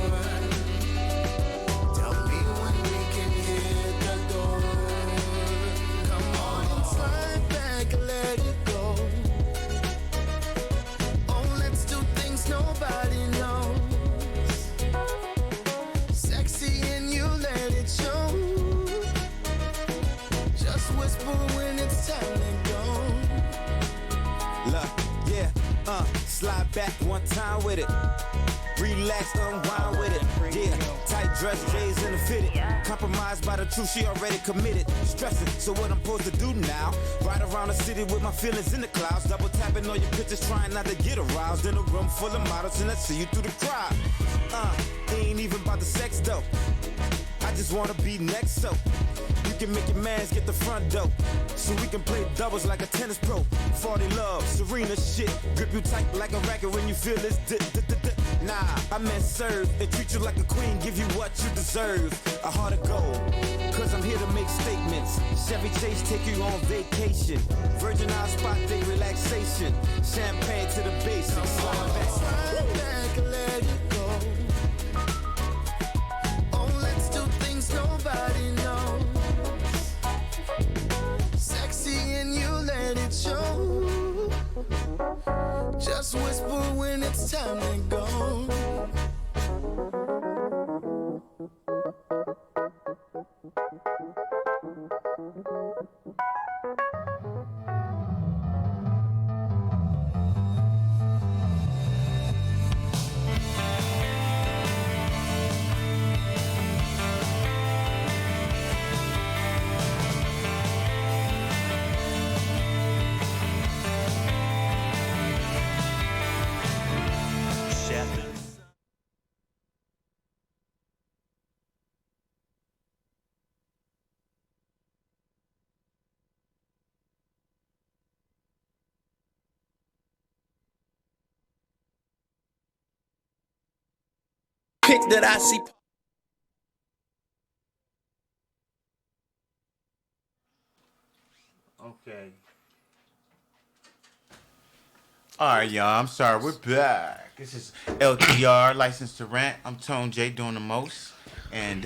Tell me when we can hit the door. Come on and slide back and let it go. Oh, let's do things nobody knows. Sexy and you let it show. Just whisper when it's time to go. Look, yeah, slide back one time with it. Relax, unwind with it. Yeah, tight dress, J's in the fitted. Compromised by the truth, she already committed. Stressing, so what I'm supposed to do now? Ride around the city with my feelings in the clouds. Double tapping on your pictures, trying not to get aroused. In a room full of models, and I see you through the crowd. It ain't even about the sex though. I just wanna be next, so you can make your mans get the front door, so we can play doubles like a tennis pro. 40 love, Serena shit, grip you tight like a racket when you feel this. Nah, I meant serve and treat you like a queen, give you what you deserve. A heart of gold, 'cause I'm here to make statements. Chevy Chase take you on vacation. Virgin Isle spot day relaxation. Champagne to the basics. Slide back. Slide back and let it go. Oh, let's do things nobody knows. Sexy and you let it show. Just whisper when it's time to go. Pick that I see. Okay. Alright, y'all. I'm sorry. We're back. This is LTR, licensed to rant. I'm Tone J doing the most. And,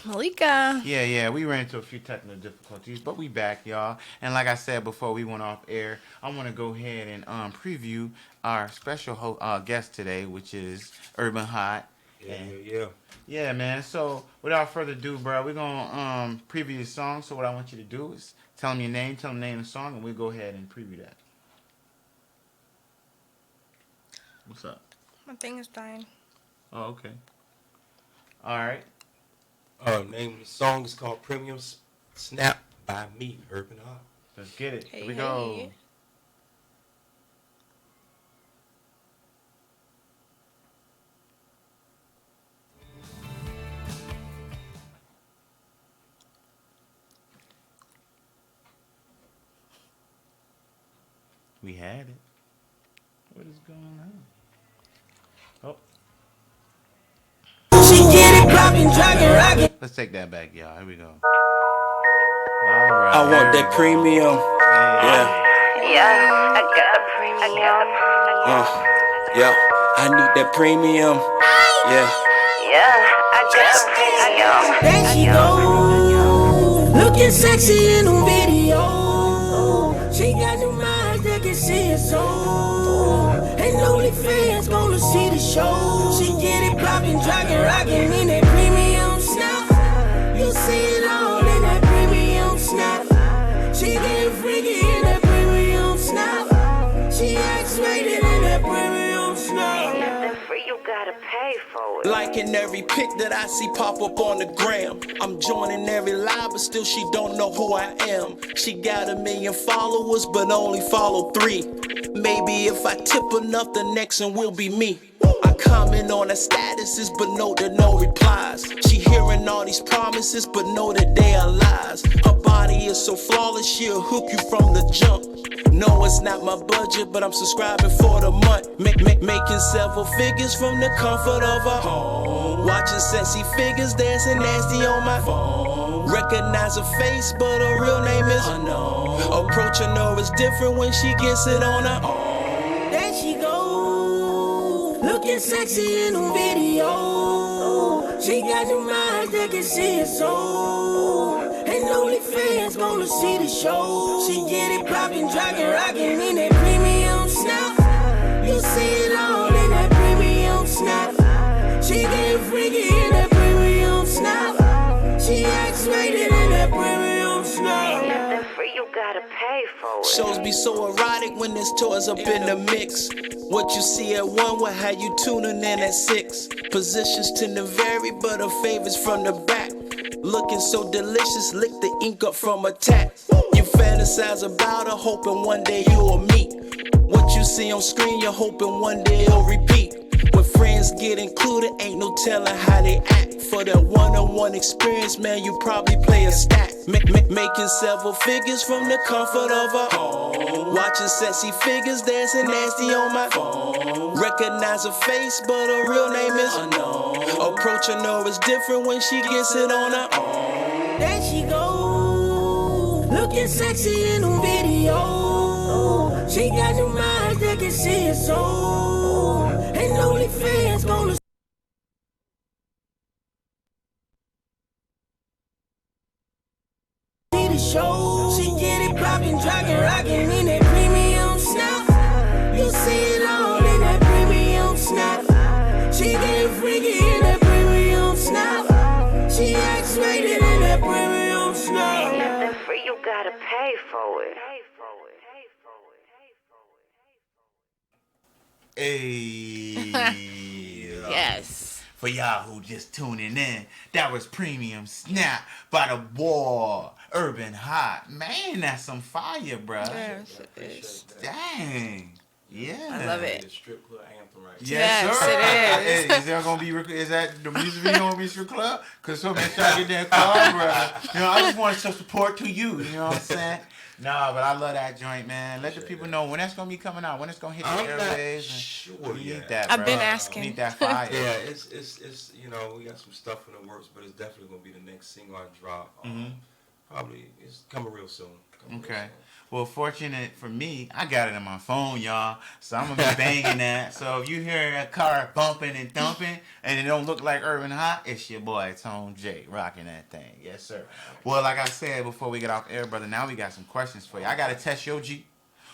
Malika. yeah, we ran into a few technical difficulties, but we back, y'all. And like I said before we went off air, I want to go ahead and preview our special guest today, which is Urban Hot. Yeah, man. So without further ado, bro, we're gonna preview the song. So what I want you to do is tell them your name, tell them the name of the song, and we'll go ahead and preview that. What's up? My thing is dying. Oh, okay. All right. Name of the song is called Premium Snap by me, Urban Hot. Let's get it. Hey, Here we hey. go. We had it. What is going on? Oh. She get it poppin', dragging, rockin'. Let's take that back, y'all. Here we go. I want that premium. Yeah, I got premium. Yeah, I need that premium. Yeah, There she go, looking sexy in the video. She got new eyes that can see her soul. And only fans gonna see the show. She get it poppin', dragging, rockin' in that premium snap. You see it all in that premium snap. She get freaky in that premium snap. She X-rated in that premium snap. You gotta pay for it. Liking every pic that I see pop up on the gram. I'm joining every live, but still she don't know who I am. She got 1 million followers, but only follow 3. Maybe if I tip enough, the next one will be me. I comment on her statuses, but know that no replies. She hearing all these promises, but know that they are lies. Her body is so flawless, she'll hook you from the jump. No, it's not my budget, but I'm subscribing for the month. Making several figures from the comfort of her home. Watching sexy figures dancing nasty on my phone. Recognize her face, but her real name is unknown. Approaching her is different when she gets it on her own. There she go, looking sexy in the video. She got new eyes that can see her soul. And only fans gonna see the show. She get it poppin', dragging, rockin' in that premium snap. You see it all in that premium snap. She get freaky in that premium snap. She X-rated in that premium snap. You gotta pay for it. Shows be so erotic when there's toys up in the mix. What you see at 1 will have you tuning in at 6. Positions tend to vary, but her favorites from the back. Looking so delicious, lick the ink up from a tat. You fantasize about her, hoping one day you'll meet. What you see on screen, you're hoping one day it'll repeat. When friends get included, ain't no telling how they act. For that one-on-one experience, man, you probably play a stack. Making several figures from the comfort of her home. Watching sexy figures dancing nasty on my phone. Recognize her face, but her real name is unknown. Approaching her is different when she gets it on her own. There she go, looking sexy in the video. She got new eyes that can see her soul. And only fans gonna see the show. She get it poppin', dragging, rockin' in that premium snap. You see it all in that premium snap. She get freaky in that premium snap. She X-rated in that premium snap. You gotta pay for it. Hey. Yes. For y'all who just tuning in, that was Premium Snap by the boy Urban Hot. Man, that's some fire, bro. Yes, it is. Dang. Yeah. I love it. The strip club anthem right Yes, sir. It is. Is there gonna be? Is that the music video gonna be strip club? Cause so make sure I get that car, bro. You know, I just want to show support to you. You know what I'm saying? Nah, but I love that joint, man. Let the people know when that's gonna be coming out. When it's gonna hit the airwaves. Sure, we need yeah. that. I've bro. been asking. We need that fire. Yeah, it's you know, we got some stuff in the works, but it's definitely gonna be the next single I drop. Probably it's coming real soon. Okay. Well, fortunate for me, I got it on my phone, y'all. So I'm gonna be banging that. So if you hear that car bumping and thumping, and it don't look like Urban Hot, it's your boy Tone J rocking that thing. Yes, sir. Well, like I said before we get off air, brother, now we got some questions for you. I gotta test your G.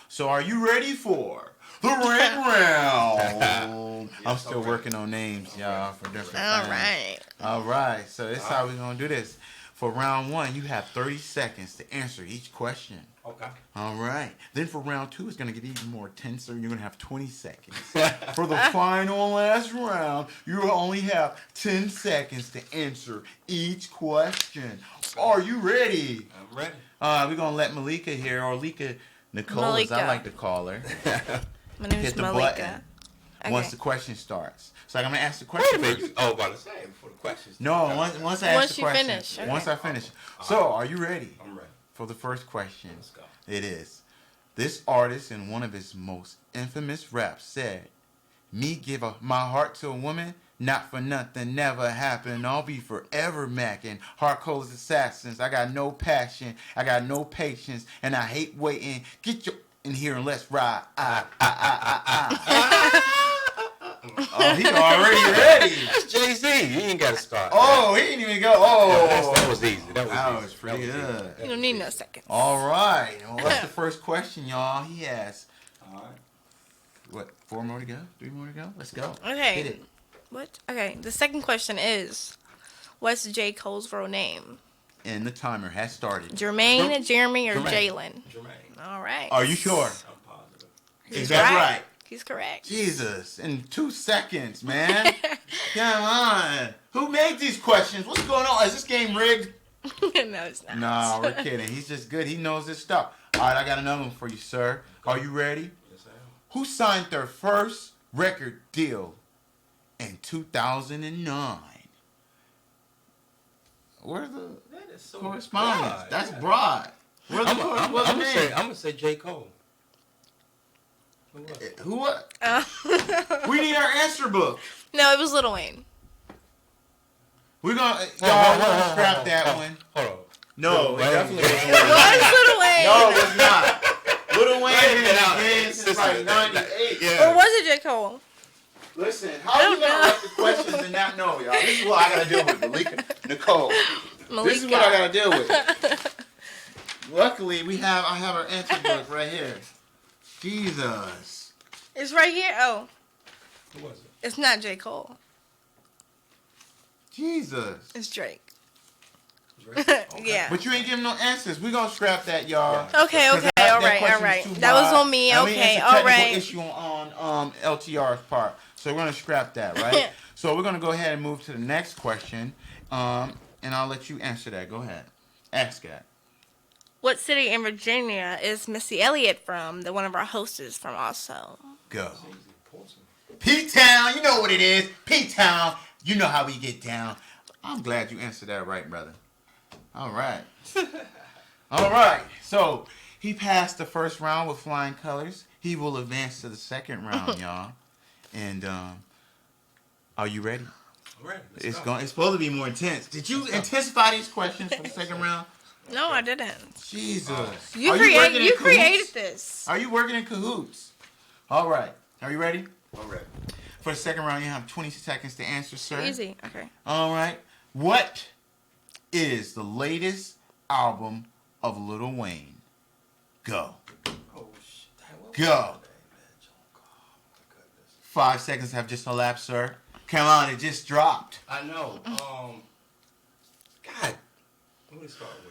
So are you ready for the rant round? I'm still working on names, y'all, for different things. All right. So this is how we're gonna do this. For round 1, you have 30 seconds to answer each question. Okay. All right. Then for round 2, it's going to get even more tenser. You're going to have 20 seconds. For the final and last round, you only have 10 seconds to answer each question. Are you ready? I'm ready. We're going to let Malika here, or Lika Nicole, as I like to call her, My name is hit the Malika. button Okay. once the question starts. So I'm going to ask the question Wait a minute. first. Oh, about to say before the questions. No, once I ask Once the you question. finish, okay. Once I finish. So, are you ready? I'm ready. For the first question. Let's go. It is. This artist in one of his most infamous raps said, "Me give my heart to a woman, not for nothing, never happened. I'll be forever macking. Hardcore assassins. I got no passion. I got no patience. And I hate waiting. Get your in here and let's ride. Oh, he already ready. That's Jay-Z. He ain't got to start. Oh, he didn't even go. Oh, that was easy. That was pretty good. You don't need no seconds. All right. Well, what's the first question, y'all? He has. All right. What? 4 more to go? 3 more to go? Let's go. Okay. Hit it. What? Okay. The second question is, what's J. Cole's real name? And the timer has started. Jermaine, Jeremy, or Jermaine. Jalen? Jermaine. All right. Are you sure? I'm positive. Is that right? He's correct. Jesus, in 2 seconds, man. Come on. Who made these questions? What's going on? Is this game rigged? No, it's not. No, we're kidding. He's just good. He knows his stuff. All right, I got another one for you, sir. Are you ready? Yes, I am. Who signed their first record deal in 2009? Where's the That is so correspondence? broad. That's broad. Where's the I'm correspondence? gonna say J. Cole. Who was it? Who what? We need our answer book. No, it was Lil Wayne. We're gonna scrap that one. Hold on. No, it definitely wasn't. It was Lil Wayne. No, it was not. Lil Wayne has been dead since like 98. Or was it J. Cole? Listen, how are you gonna write the questions and not know, y'all? This is what I gotta deal with, Malika. Nicole. This is what I gotta deal with. Luckily, I have our answer book right here. Jesus. It's right here. Oh. Who was it? It's not J. Cole. Jesus. It's Drake. Okay. Yeah. But you ain't giving no answers. We're gonna scrap that, y'all. Okay, All right. That was on me. Okay, all right. Issue on LTR's part. So we're gonna scrap that, right? So we're gonna go ahead and move to the next question. And I'll let you answer that. Go ahead. Ask that. What city in Virginia is Missy Elliott from? One of our hosts is from also. Go. P-Town, you know what it is. P-Town, you know how we get down. I'm glad you answered that right, brother. All right. All right. So he passed the first round with flying colors. He will advance to the second round, y'all. And are you ready? I'm ready. It's supposed to be more intense. Did you anticipate these questions for the second round? No, I didn't. Jesus. You created this. Are you working in cahoots? All right. Are you ready? I'm ready. For the second round, you have 20 seconds to answer, sir. Easy. Okay. All right. What is the latest album of Lil Wayne? Go. Oh, shit. Go. 5 seconds have just elapsed, sir. Come on, it just dropped. I know. God. What do we start with?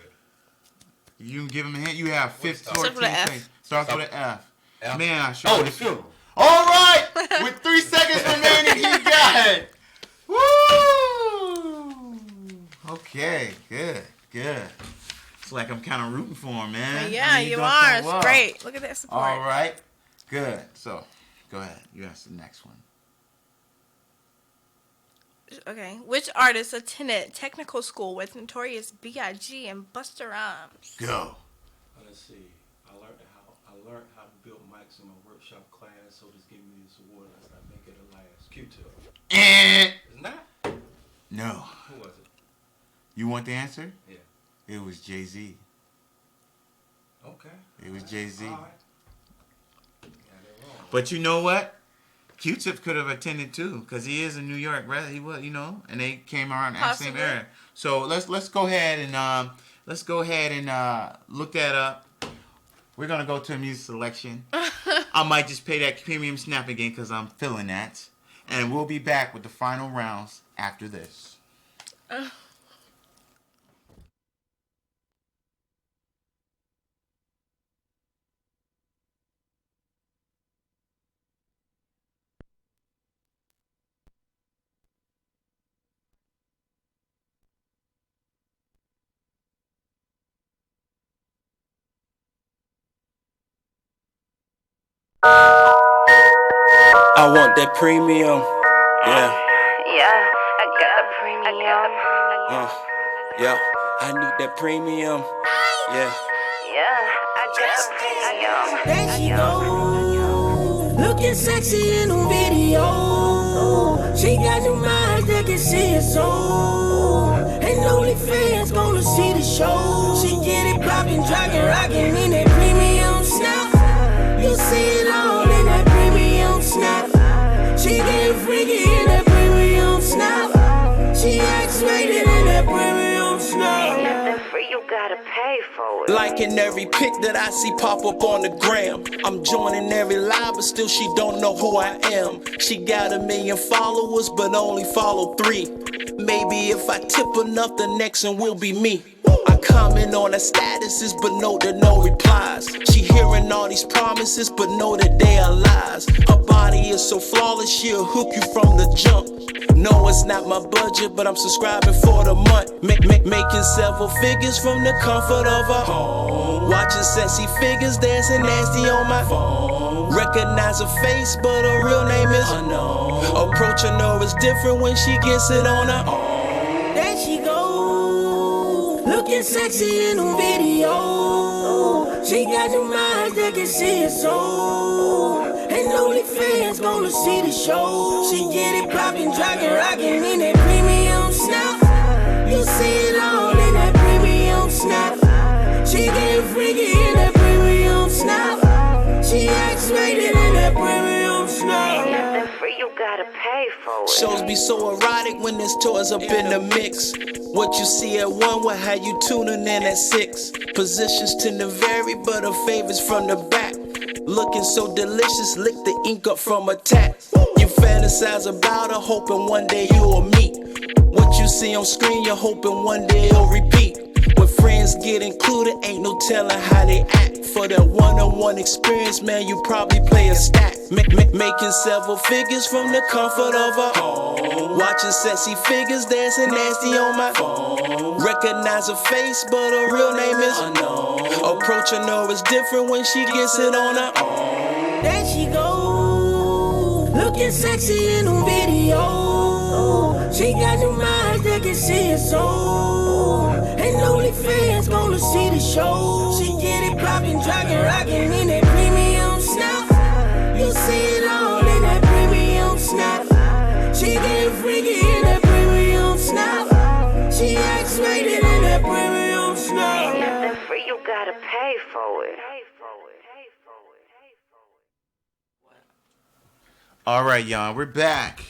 You can give him a hint. You have 15, Starts with an F. seconds. Starts with an F. F. Man, I sure. Oh, the funeral. All right. With 3 seconds remaining, he got it. Woo! Okay, good. It's like I'm kind of rooting for him, man. Yeah, I mean, he's you doing are. so It's well. great. Look at that support. All right, good. So, go ahead. You ask the next one. Okay. Which artist attended technical school with Notorious B.I.G. and Busta Rhymes? Go. Let's see. I learned how to build mics in my workshop class, so just give me this award as I make it a last. Q-Tip. Isn't that? No. Who was it? You want the answer? Yeah. It was Jay-Z. Okay. It was Jay-Z. All right. Got it wrong. But you know what? Q-Tip could have attended too, because he is in New York, right? He was, and they came around at the same Possibly. era. So let's go ahead and look that up. We're gonna go to a music selection. I might just pay that premium snap again because I'm feeling that, and we'll be back with the final rounds after this. I want that premium. Yeah. Yeah, I got a premium. Yeah. I need that premium. Yeah. Yeah, I got a premium. There she go, looking sexy in the video. She got new eyes that can see it so. And only fans gonna see the show. She get it poppin', driving, rockin' in that premium snap. You see it all in that premium snap. She get snap. Ain't nothing free, you gotta pay for it. Liking every pic that I see pop up on the gram. I'm joining every live, but still she don't know who I am. She got 1 million followers, but only follow 3. Maybe if I tip enough, the next one will be me. I comment on her statuses, but know that no replies. She hearing all these promises, but know that they are lies. Her body is so flawless, she'll hook you from the jump. No, it's not my budget, but I'm subscribing for the month. Making several figures from the comfort of her home. Watching sexy figures dancing nasty on my phone. Recognize her face, but her real name is unknown. Approaching her is different when she gets it on her own. There she go, looking sexy in a video. She got them eyes that can see it so. And only fans gonna see the show. She get it poppin', driving, rockin' in that premium snap. You see it all in that premium snap. She get freaky in that premium snap. She X-rated in that premium snap. Ain't nothing free, you gotta pay for it. Shows be so erotic when there's toys up in the mix. What you see at 1 will have you tuning in at 6. Positions tend to vary, but her favorites from the back. Looking so delicious, lick the ink up from a tat. You fantasize about her, hoping one day you'll meet. What you see on screen, you're hoping one day it'll repeat. When friends get included, ain't no telling how they act. For that one-on-one experience, man, you probably play a stack. Making several figures from the comfort of her home. Watching sexy figures dancing nasty on my phone. Recognize her face, but her real name is unknown. Approaching her is different when she gets it on her own. There she go, looking sexy in a video. She got them eyes that can see it so. And only fans gonna see the show. She get it poppin', driving, rockin' in that premium snap. You see it all in that premium snap. She get freaky in that premium snap. She X-rated in that premium snap. Ain't nothing free, you gotta pay for it. All right, y'all, we're back.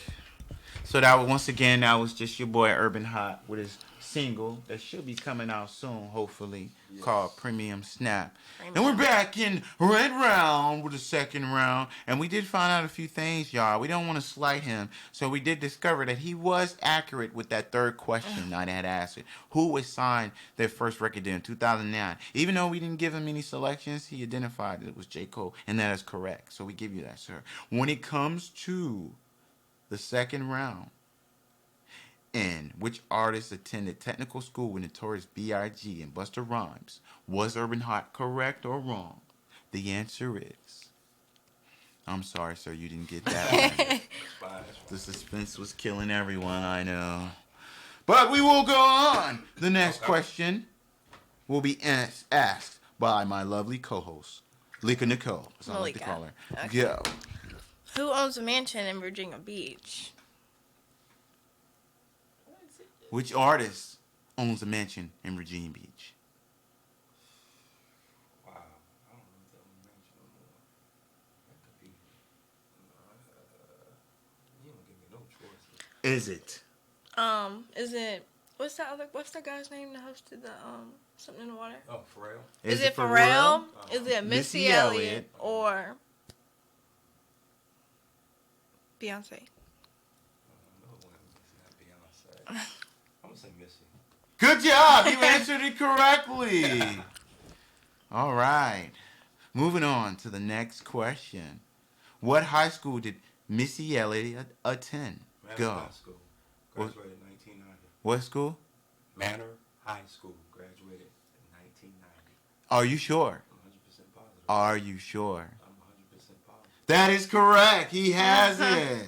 So that was, once again, that was just your boy Urban Hot with his single that should be coming out soon, hopefully, called Premium Snap. And we're back in Red Round with the second round. And we did find out a few things, y'all. We don't want to slight him. So we did discover that he was accurate with that third question I had asked it. Who was signed their first record deal in 2009? Even though we didn't give him any selections, he identified that it was J. Cole. And that is correct. So we give you that, sir. When it comes to the second round, and which artist attended technical school with Notorious B.I.G. and Busta Rhymes? Was Urban Hot correct or wrong? The answer is, I'm sorry, sir, you didn't get that one. The suspense was killing everyone, I know. But we will go on. The next question will be asked by my lovely co-host, Lika Nicole, as I like to call her. Okay. Go. Who owns a mansion in Virginia Beach? Which artist owns a mansion in Virginia Beach? Wow. I don't know if that was mentioned no more. That could be. You don't give me no choices. Is it? Is it what's that guy's name that hosted the something in the water? Oh, Pharrell. Is it Pharrell? Is it Missy Elliott or Beyonce? I'm gonna say Missy. Good job. You answered it correctly. All right. Moving on to the next question. What high school did Missy Elliott attend? Go. High School. Graduated in 1990. What school? Manor High School. Graduated in 1990. Are you sure? I'm 100% positive. Are you sure? I'm 100% positive. That is correct. He has it.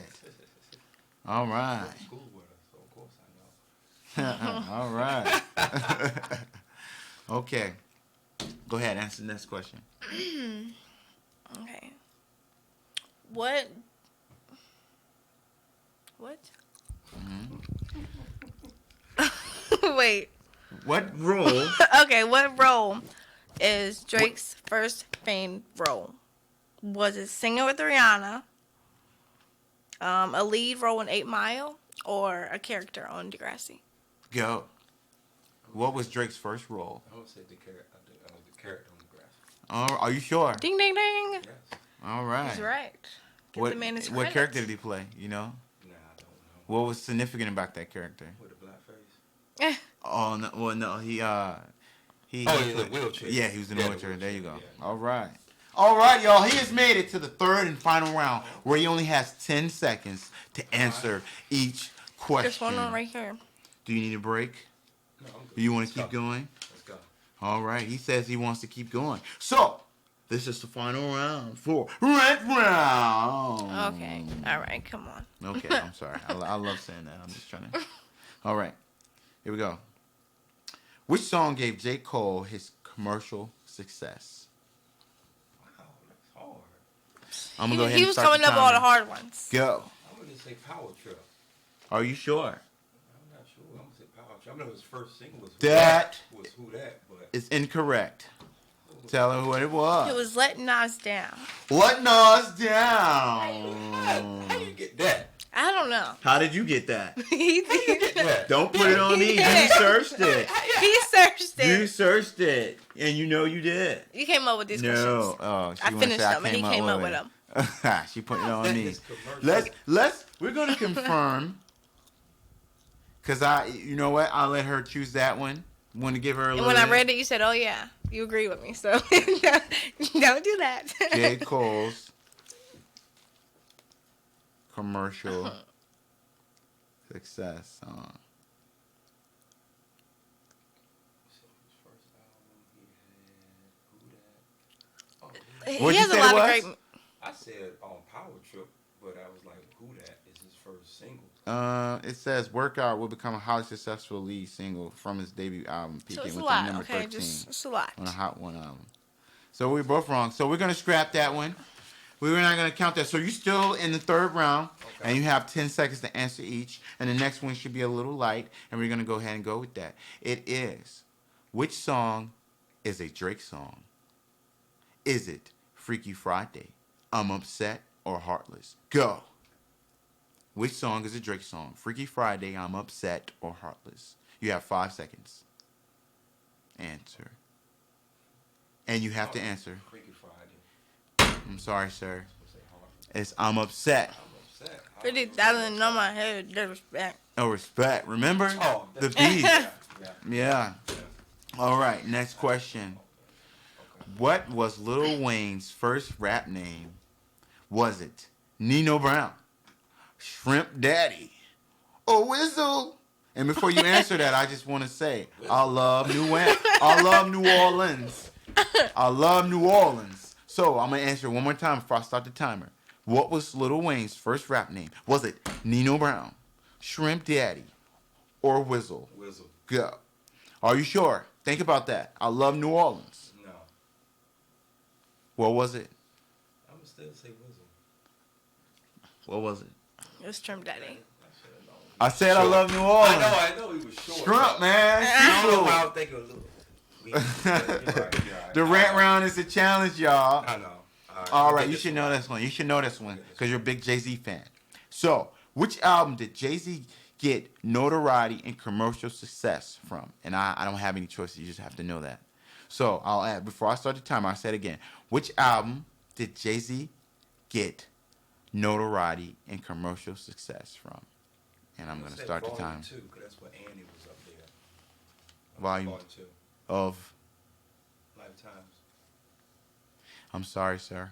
All right. School with her, so of course I know. All right. Okay. Go ahead. Answer the next question. Okay. What? Wait. What role? Okay, what role is Drake's first fame role? Was it singing with Rihanna, a lead role in 8 Mile, or a character on Degrassi? Go. I'm What was Drake's first role? I would say the character on the graphic. Oh, are you sure? Ding, ding, ding. Yes. All right. He's right. Give What the man his what credit. character did he play? You know? Nah, I don't know. What was significant about that character? With the black face. Oh no! Well, no, he Oh, he in the wheelchair. Yeah, he was in the Yeah, wheelchair. There you go. yeah. All right. All right, y'all. He has made it to the third and final round where he only has 10 seconds to answer each question. There's one on right here. Do you need a break? No, I'm good. Do you want to Let's keep go. going? Let's go. All right. He says he wants to keep going. So, this is the final round for Rant Round. Okay. All right. Come on. Okay, I'm sorry. I love saying that. I'm just trying to. All right. Here we go. Which song gave J. Cole his commercial success? Wow, that's hard. I'm going to go ahead He and was start coming up all the timer. hard ones. Go. I'm gonna say Power Trip. Are you sure? I'm not sure. I'm gonna say Power Trip. I know his first single was That Who That, but is incorrect. Tell her what it was. It was Let Nas Down. What Nas down? how you get that? I don't know. How did you get that? He did. Yeah. Don't put it on me. You searched it. He searched it. You searched it, and you know you did. You came up with these No. questions. Oh, she I wanna finished say them, and he came up with them. them. She put it on me. This commercial. We're gonna confirm. Cause you know what? I'll let her choose that one. Want to give her a And little. when I read it, you said, "Oh yeah, you agree with me." So don't do that. J. Cole's commercial success song. He What'd you has a say lot it of was? great. I said on Power Trip, but I was like, Who That is his first single. It says "Workout" will become a highly successful lead single from his debut album, So peaking it's a with lot. number Okay, 13 it's a lot. on a Hot One album. So we're both wrong. So we're gonna scrap that one. We were not gonna count that. So you're still in the third round, and you have 10 seconds to answer each. And the next one should be a little light, and we're gonna go ahead and go with that. It is, which song is a Drake song? Is it Freaky Friday, I'm Upset, or Heartless? Go. Which song is a Drake song? Freaky Friday, I'm Upset, or Heartless? You have 5 seconds. Answer. And you have to answer. Freaky Friday. I'm sorry, sir. I'm gonna say Hard. It's I'm Upset. I'm upset. 50,000 on my head. Disrespect. No respect. Remember? Oh, The that's- beef. Yeah. Yeah. All right, next question. What was Lil Wayne's first rap name? Was it Nino Brown, Shrimp Daddy, or Whistle? And before you answer that, I just want to say, I love New Orleans. I love New Orleans. So I'm going to answer it one more time before I start the timer. What was Lil Wayne's first rap name? Was it Nino Brown, Shrimp Daddy, or Whistle? Whistle. Go. Are you sure? Think about that. I love New Orleans. No. What was it? I'm gonna still say Whistle. What was it? It was Trim Daddy. I should have known. I said I love New Orleans. I know he was short. Shrimp, man. I don't know Shrimp. why I was thinking a little. You're right. The rant round is a challenge, y'all. I know. All right, you should know this one. You should know this one because you're a big Jay-Z fan. So, which album did Jay-Z get notoriety and commercial success from? And I don't have any choices. You just have to know that. So, I'll add, before I start the timer, I'll say it again. Which album did Jay-Z get notoriety and commercial success from? And I'm going to start the time. Volume 2, 'cause that's what Annie was up there. Volume 2. of... Lifetimes. I'm sorry, sir.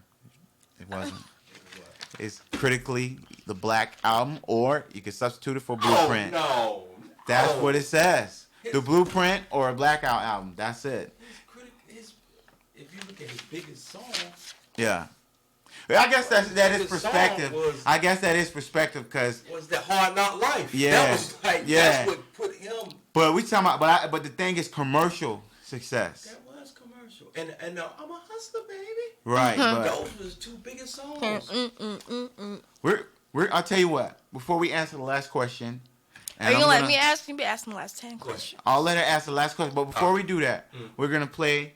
It wasn't. It was what? It's critically the Black Album, or you can substitute it for Blueprint. Oh, no. That's Oh. what it says. The Blueprint or a Blackout album. That's it. If you look at his biggest song, Yeah. I guess that is His perspective. song was- I guess that is perspective because. was the Hard Knock Life. Yeah. That was like, Yeah. that's what put him. But we talking about. But the thing is commercial success. That was commercial. And I'm a hustler, baby. Right. But Those was two biggest songs. I'll tell you what. Before we answer the last question. and Are you I'm gonna let gonna- me ask? You be asking the last 10 questions. I'll let her ask the last question. But before we do that, we're gonna play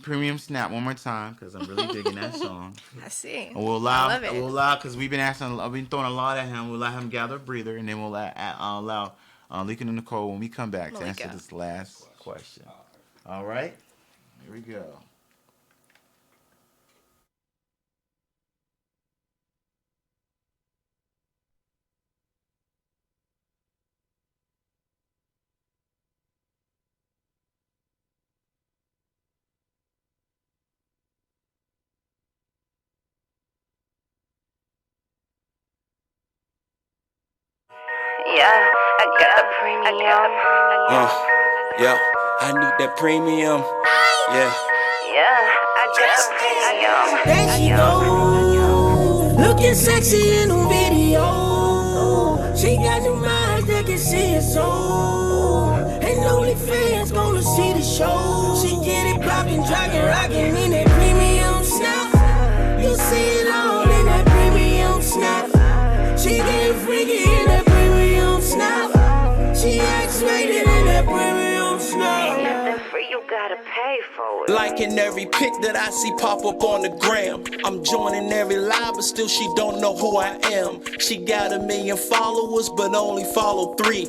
Premium Snap one more time because I'm really digging that song. I see. And we'll I love it. allow because I've been throwing a lot at him. We'll let him gather a breather, and then we'll allow Leaking and Nicole, when we come back to answer Malika. this last question. All right? Here we go. Yeah, I got the premium. Yeah, I need that premium. Yeah. Yeah, I got the premium. There she go, looking sexy in the video. She got them eyes that can see it so. And only fans gonna see the show. She get it poppin', jogging, rockin' in that premium snap. You see it all in that premium snap. She get freaky in that premium snap. She X-rated in that premium snap. Nothing free, you gotta pay for it. Liking every pic that I see pop up on the gram. I'm joining every live, but still she don't know who I am. She got 1 million followers, but only follow 3.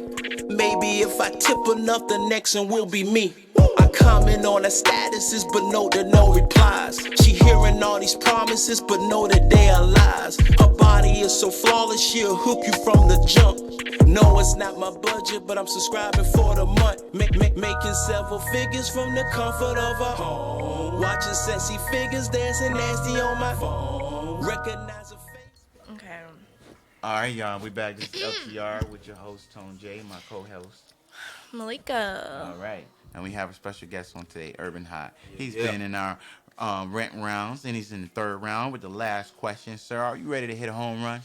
Maybe if I tip enough, the next one will be me. I comment on her statuses, but know that no replies. She hearing all these promises, but know that they are lies. Her body is so flawless, she'll hook you from the jump. No, it's not my budget, but I'm subscribing for the month. Making several figures from the comfort of her home. Watching sexy figures dancing nasty on my phone. Recognize her face. Okay. All right, y'all. We back. This is LTR with your host, Tone J, my co-host. Malika. All right. And we have a special guest on today, Urban Hot. He's been in our rent rounds, and he's in the 3rd round with the last question. Sir, are you ready to hit a home run?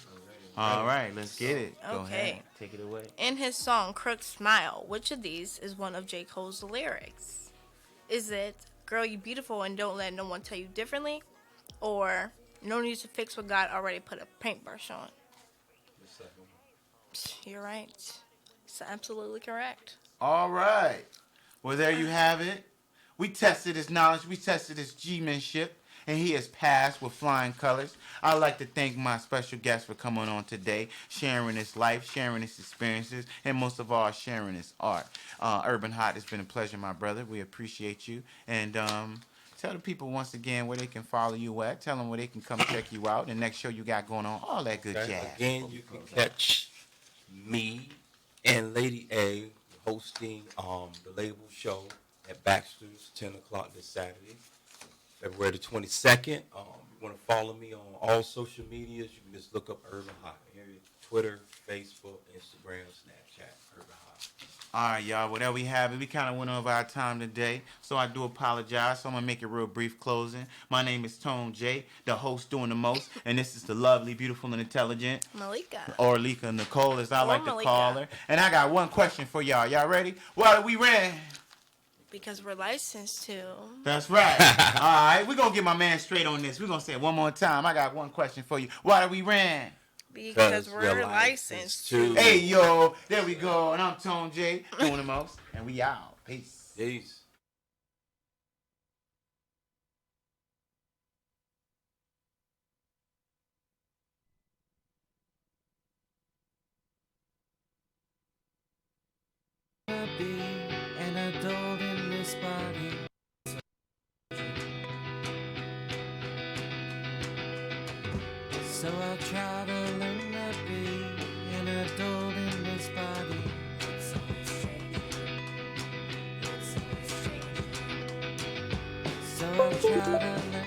All right, let's get it. Go ahead. Take it away. In his song Crooked Smile, which of these is one of J. Cole's lyrics? Is it, girl, you beautiful and don't let no one tell you differently? Or, no need to fix what God already put a paintbrush on? You're right. It's absolutely correct. All right. Well, there you have it. We tested his knowledge. We tested his G-manship. And he has passed with flying colors. I'd like to thank my special guest for coming on today, sharing his life, sharing his experiences, and most of all, sharing his art. Urban Hot, it's been a pleasure, my brother. We appreciate you. And tell the people once again where they can follow you at. Tell them where they can come check you out. The next show you got going on, all that good jazz. Again, you can catch me and Lady A hosting the label show at Baxter's, 10 o'clock this Saturday, February the 22nd. You want to follow me on all social medias, you can just look up Urban Hot. Twitter, Facebook, Instagram, Snapchat, Urban Hot. All right, y'all. Well, there we have it. We kind of went over our time today, so I do apologize. So I'm going to make it real brief closing. My name is Tone J, the host doing the most, and this is the lovely, beautiful, and intelligent Malika. Or Lika Nicole, as I like to Malika. call her. And I got one question for y'all. Y'all ready? Why do we ran? Because we're licensed to. That's right. All right, we're going to get my man straight on this. We're going to say it one more time. I got one question for you. Why do we ran? Because we're licensed to. Hey, yo, there we go. And I'm Tone J, doing the most. And we out. Peace. Peace. An adult in this body. So I'll try to learn to be an adult in this body. So I'll try to learn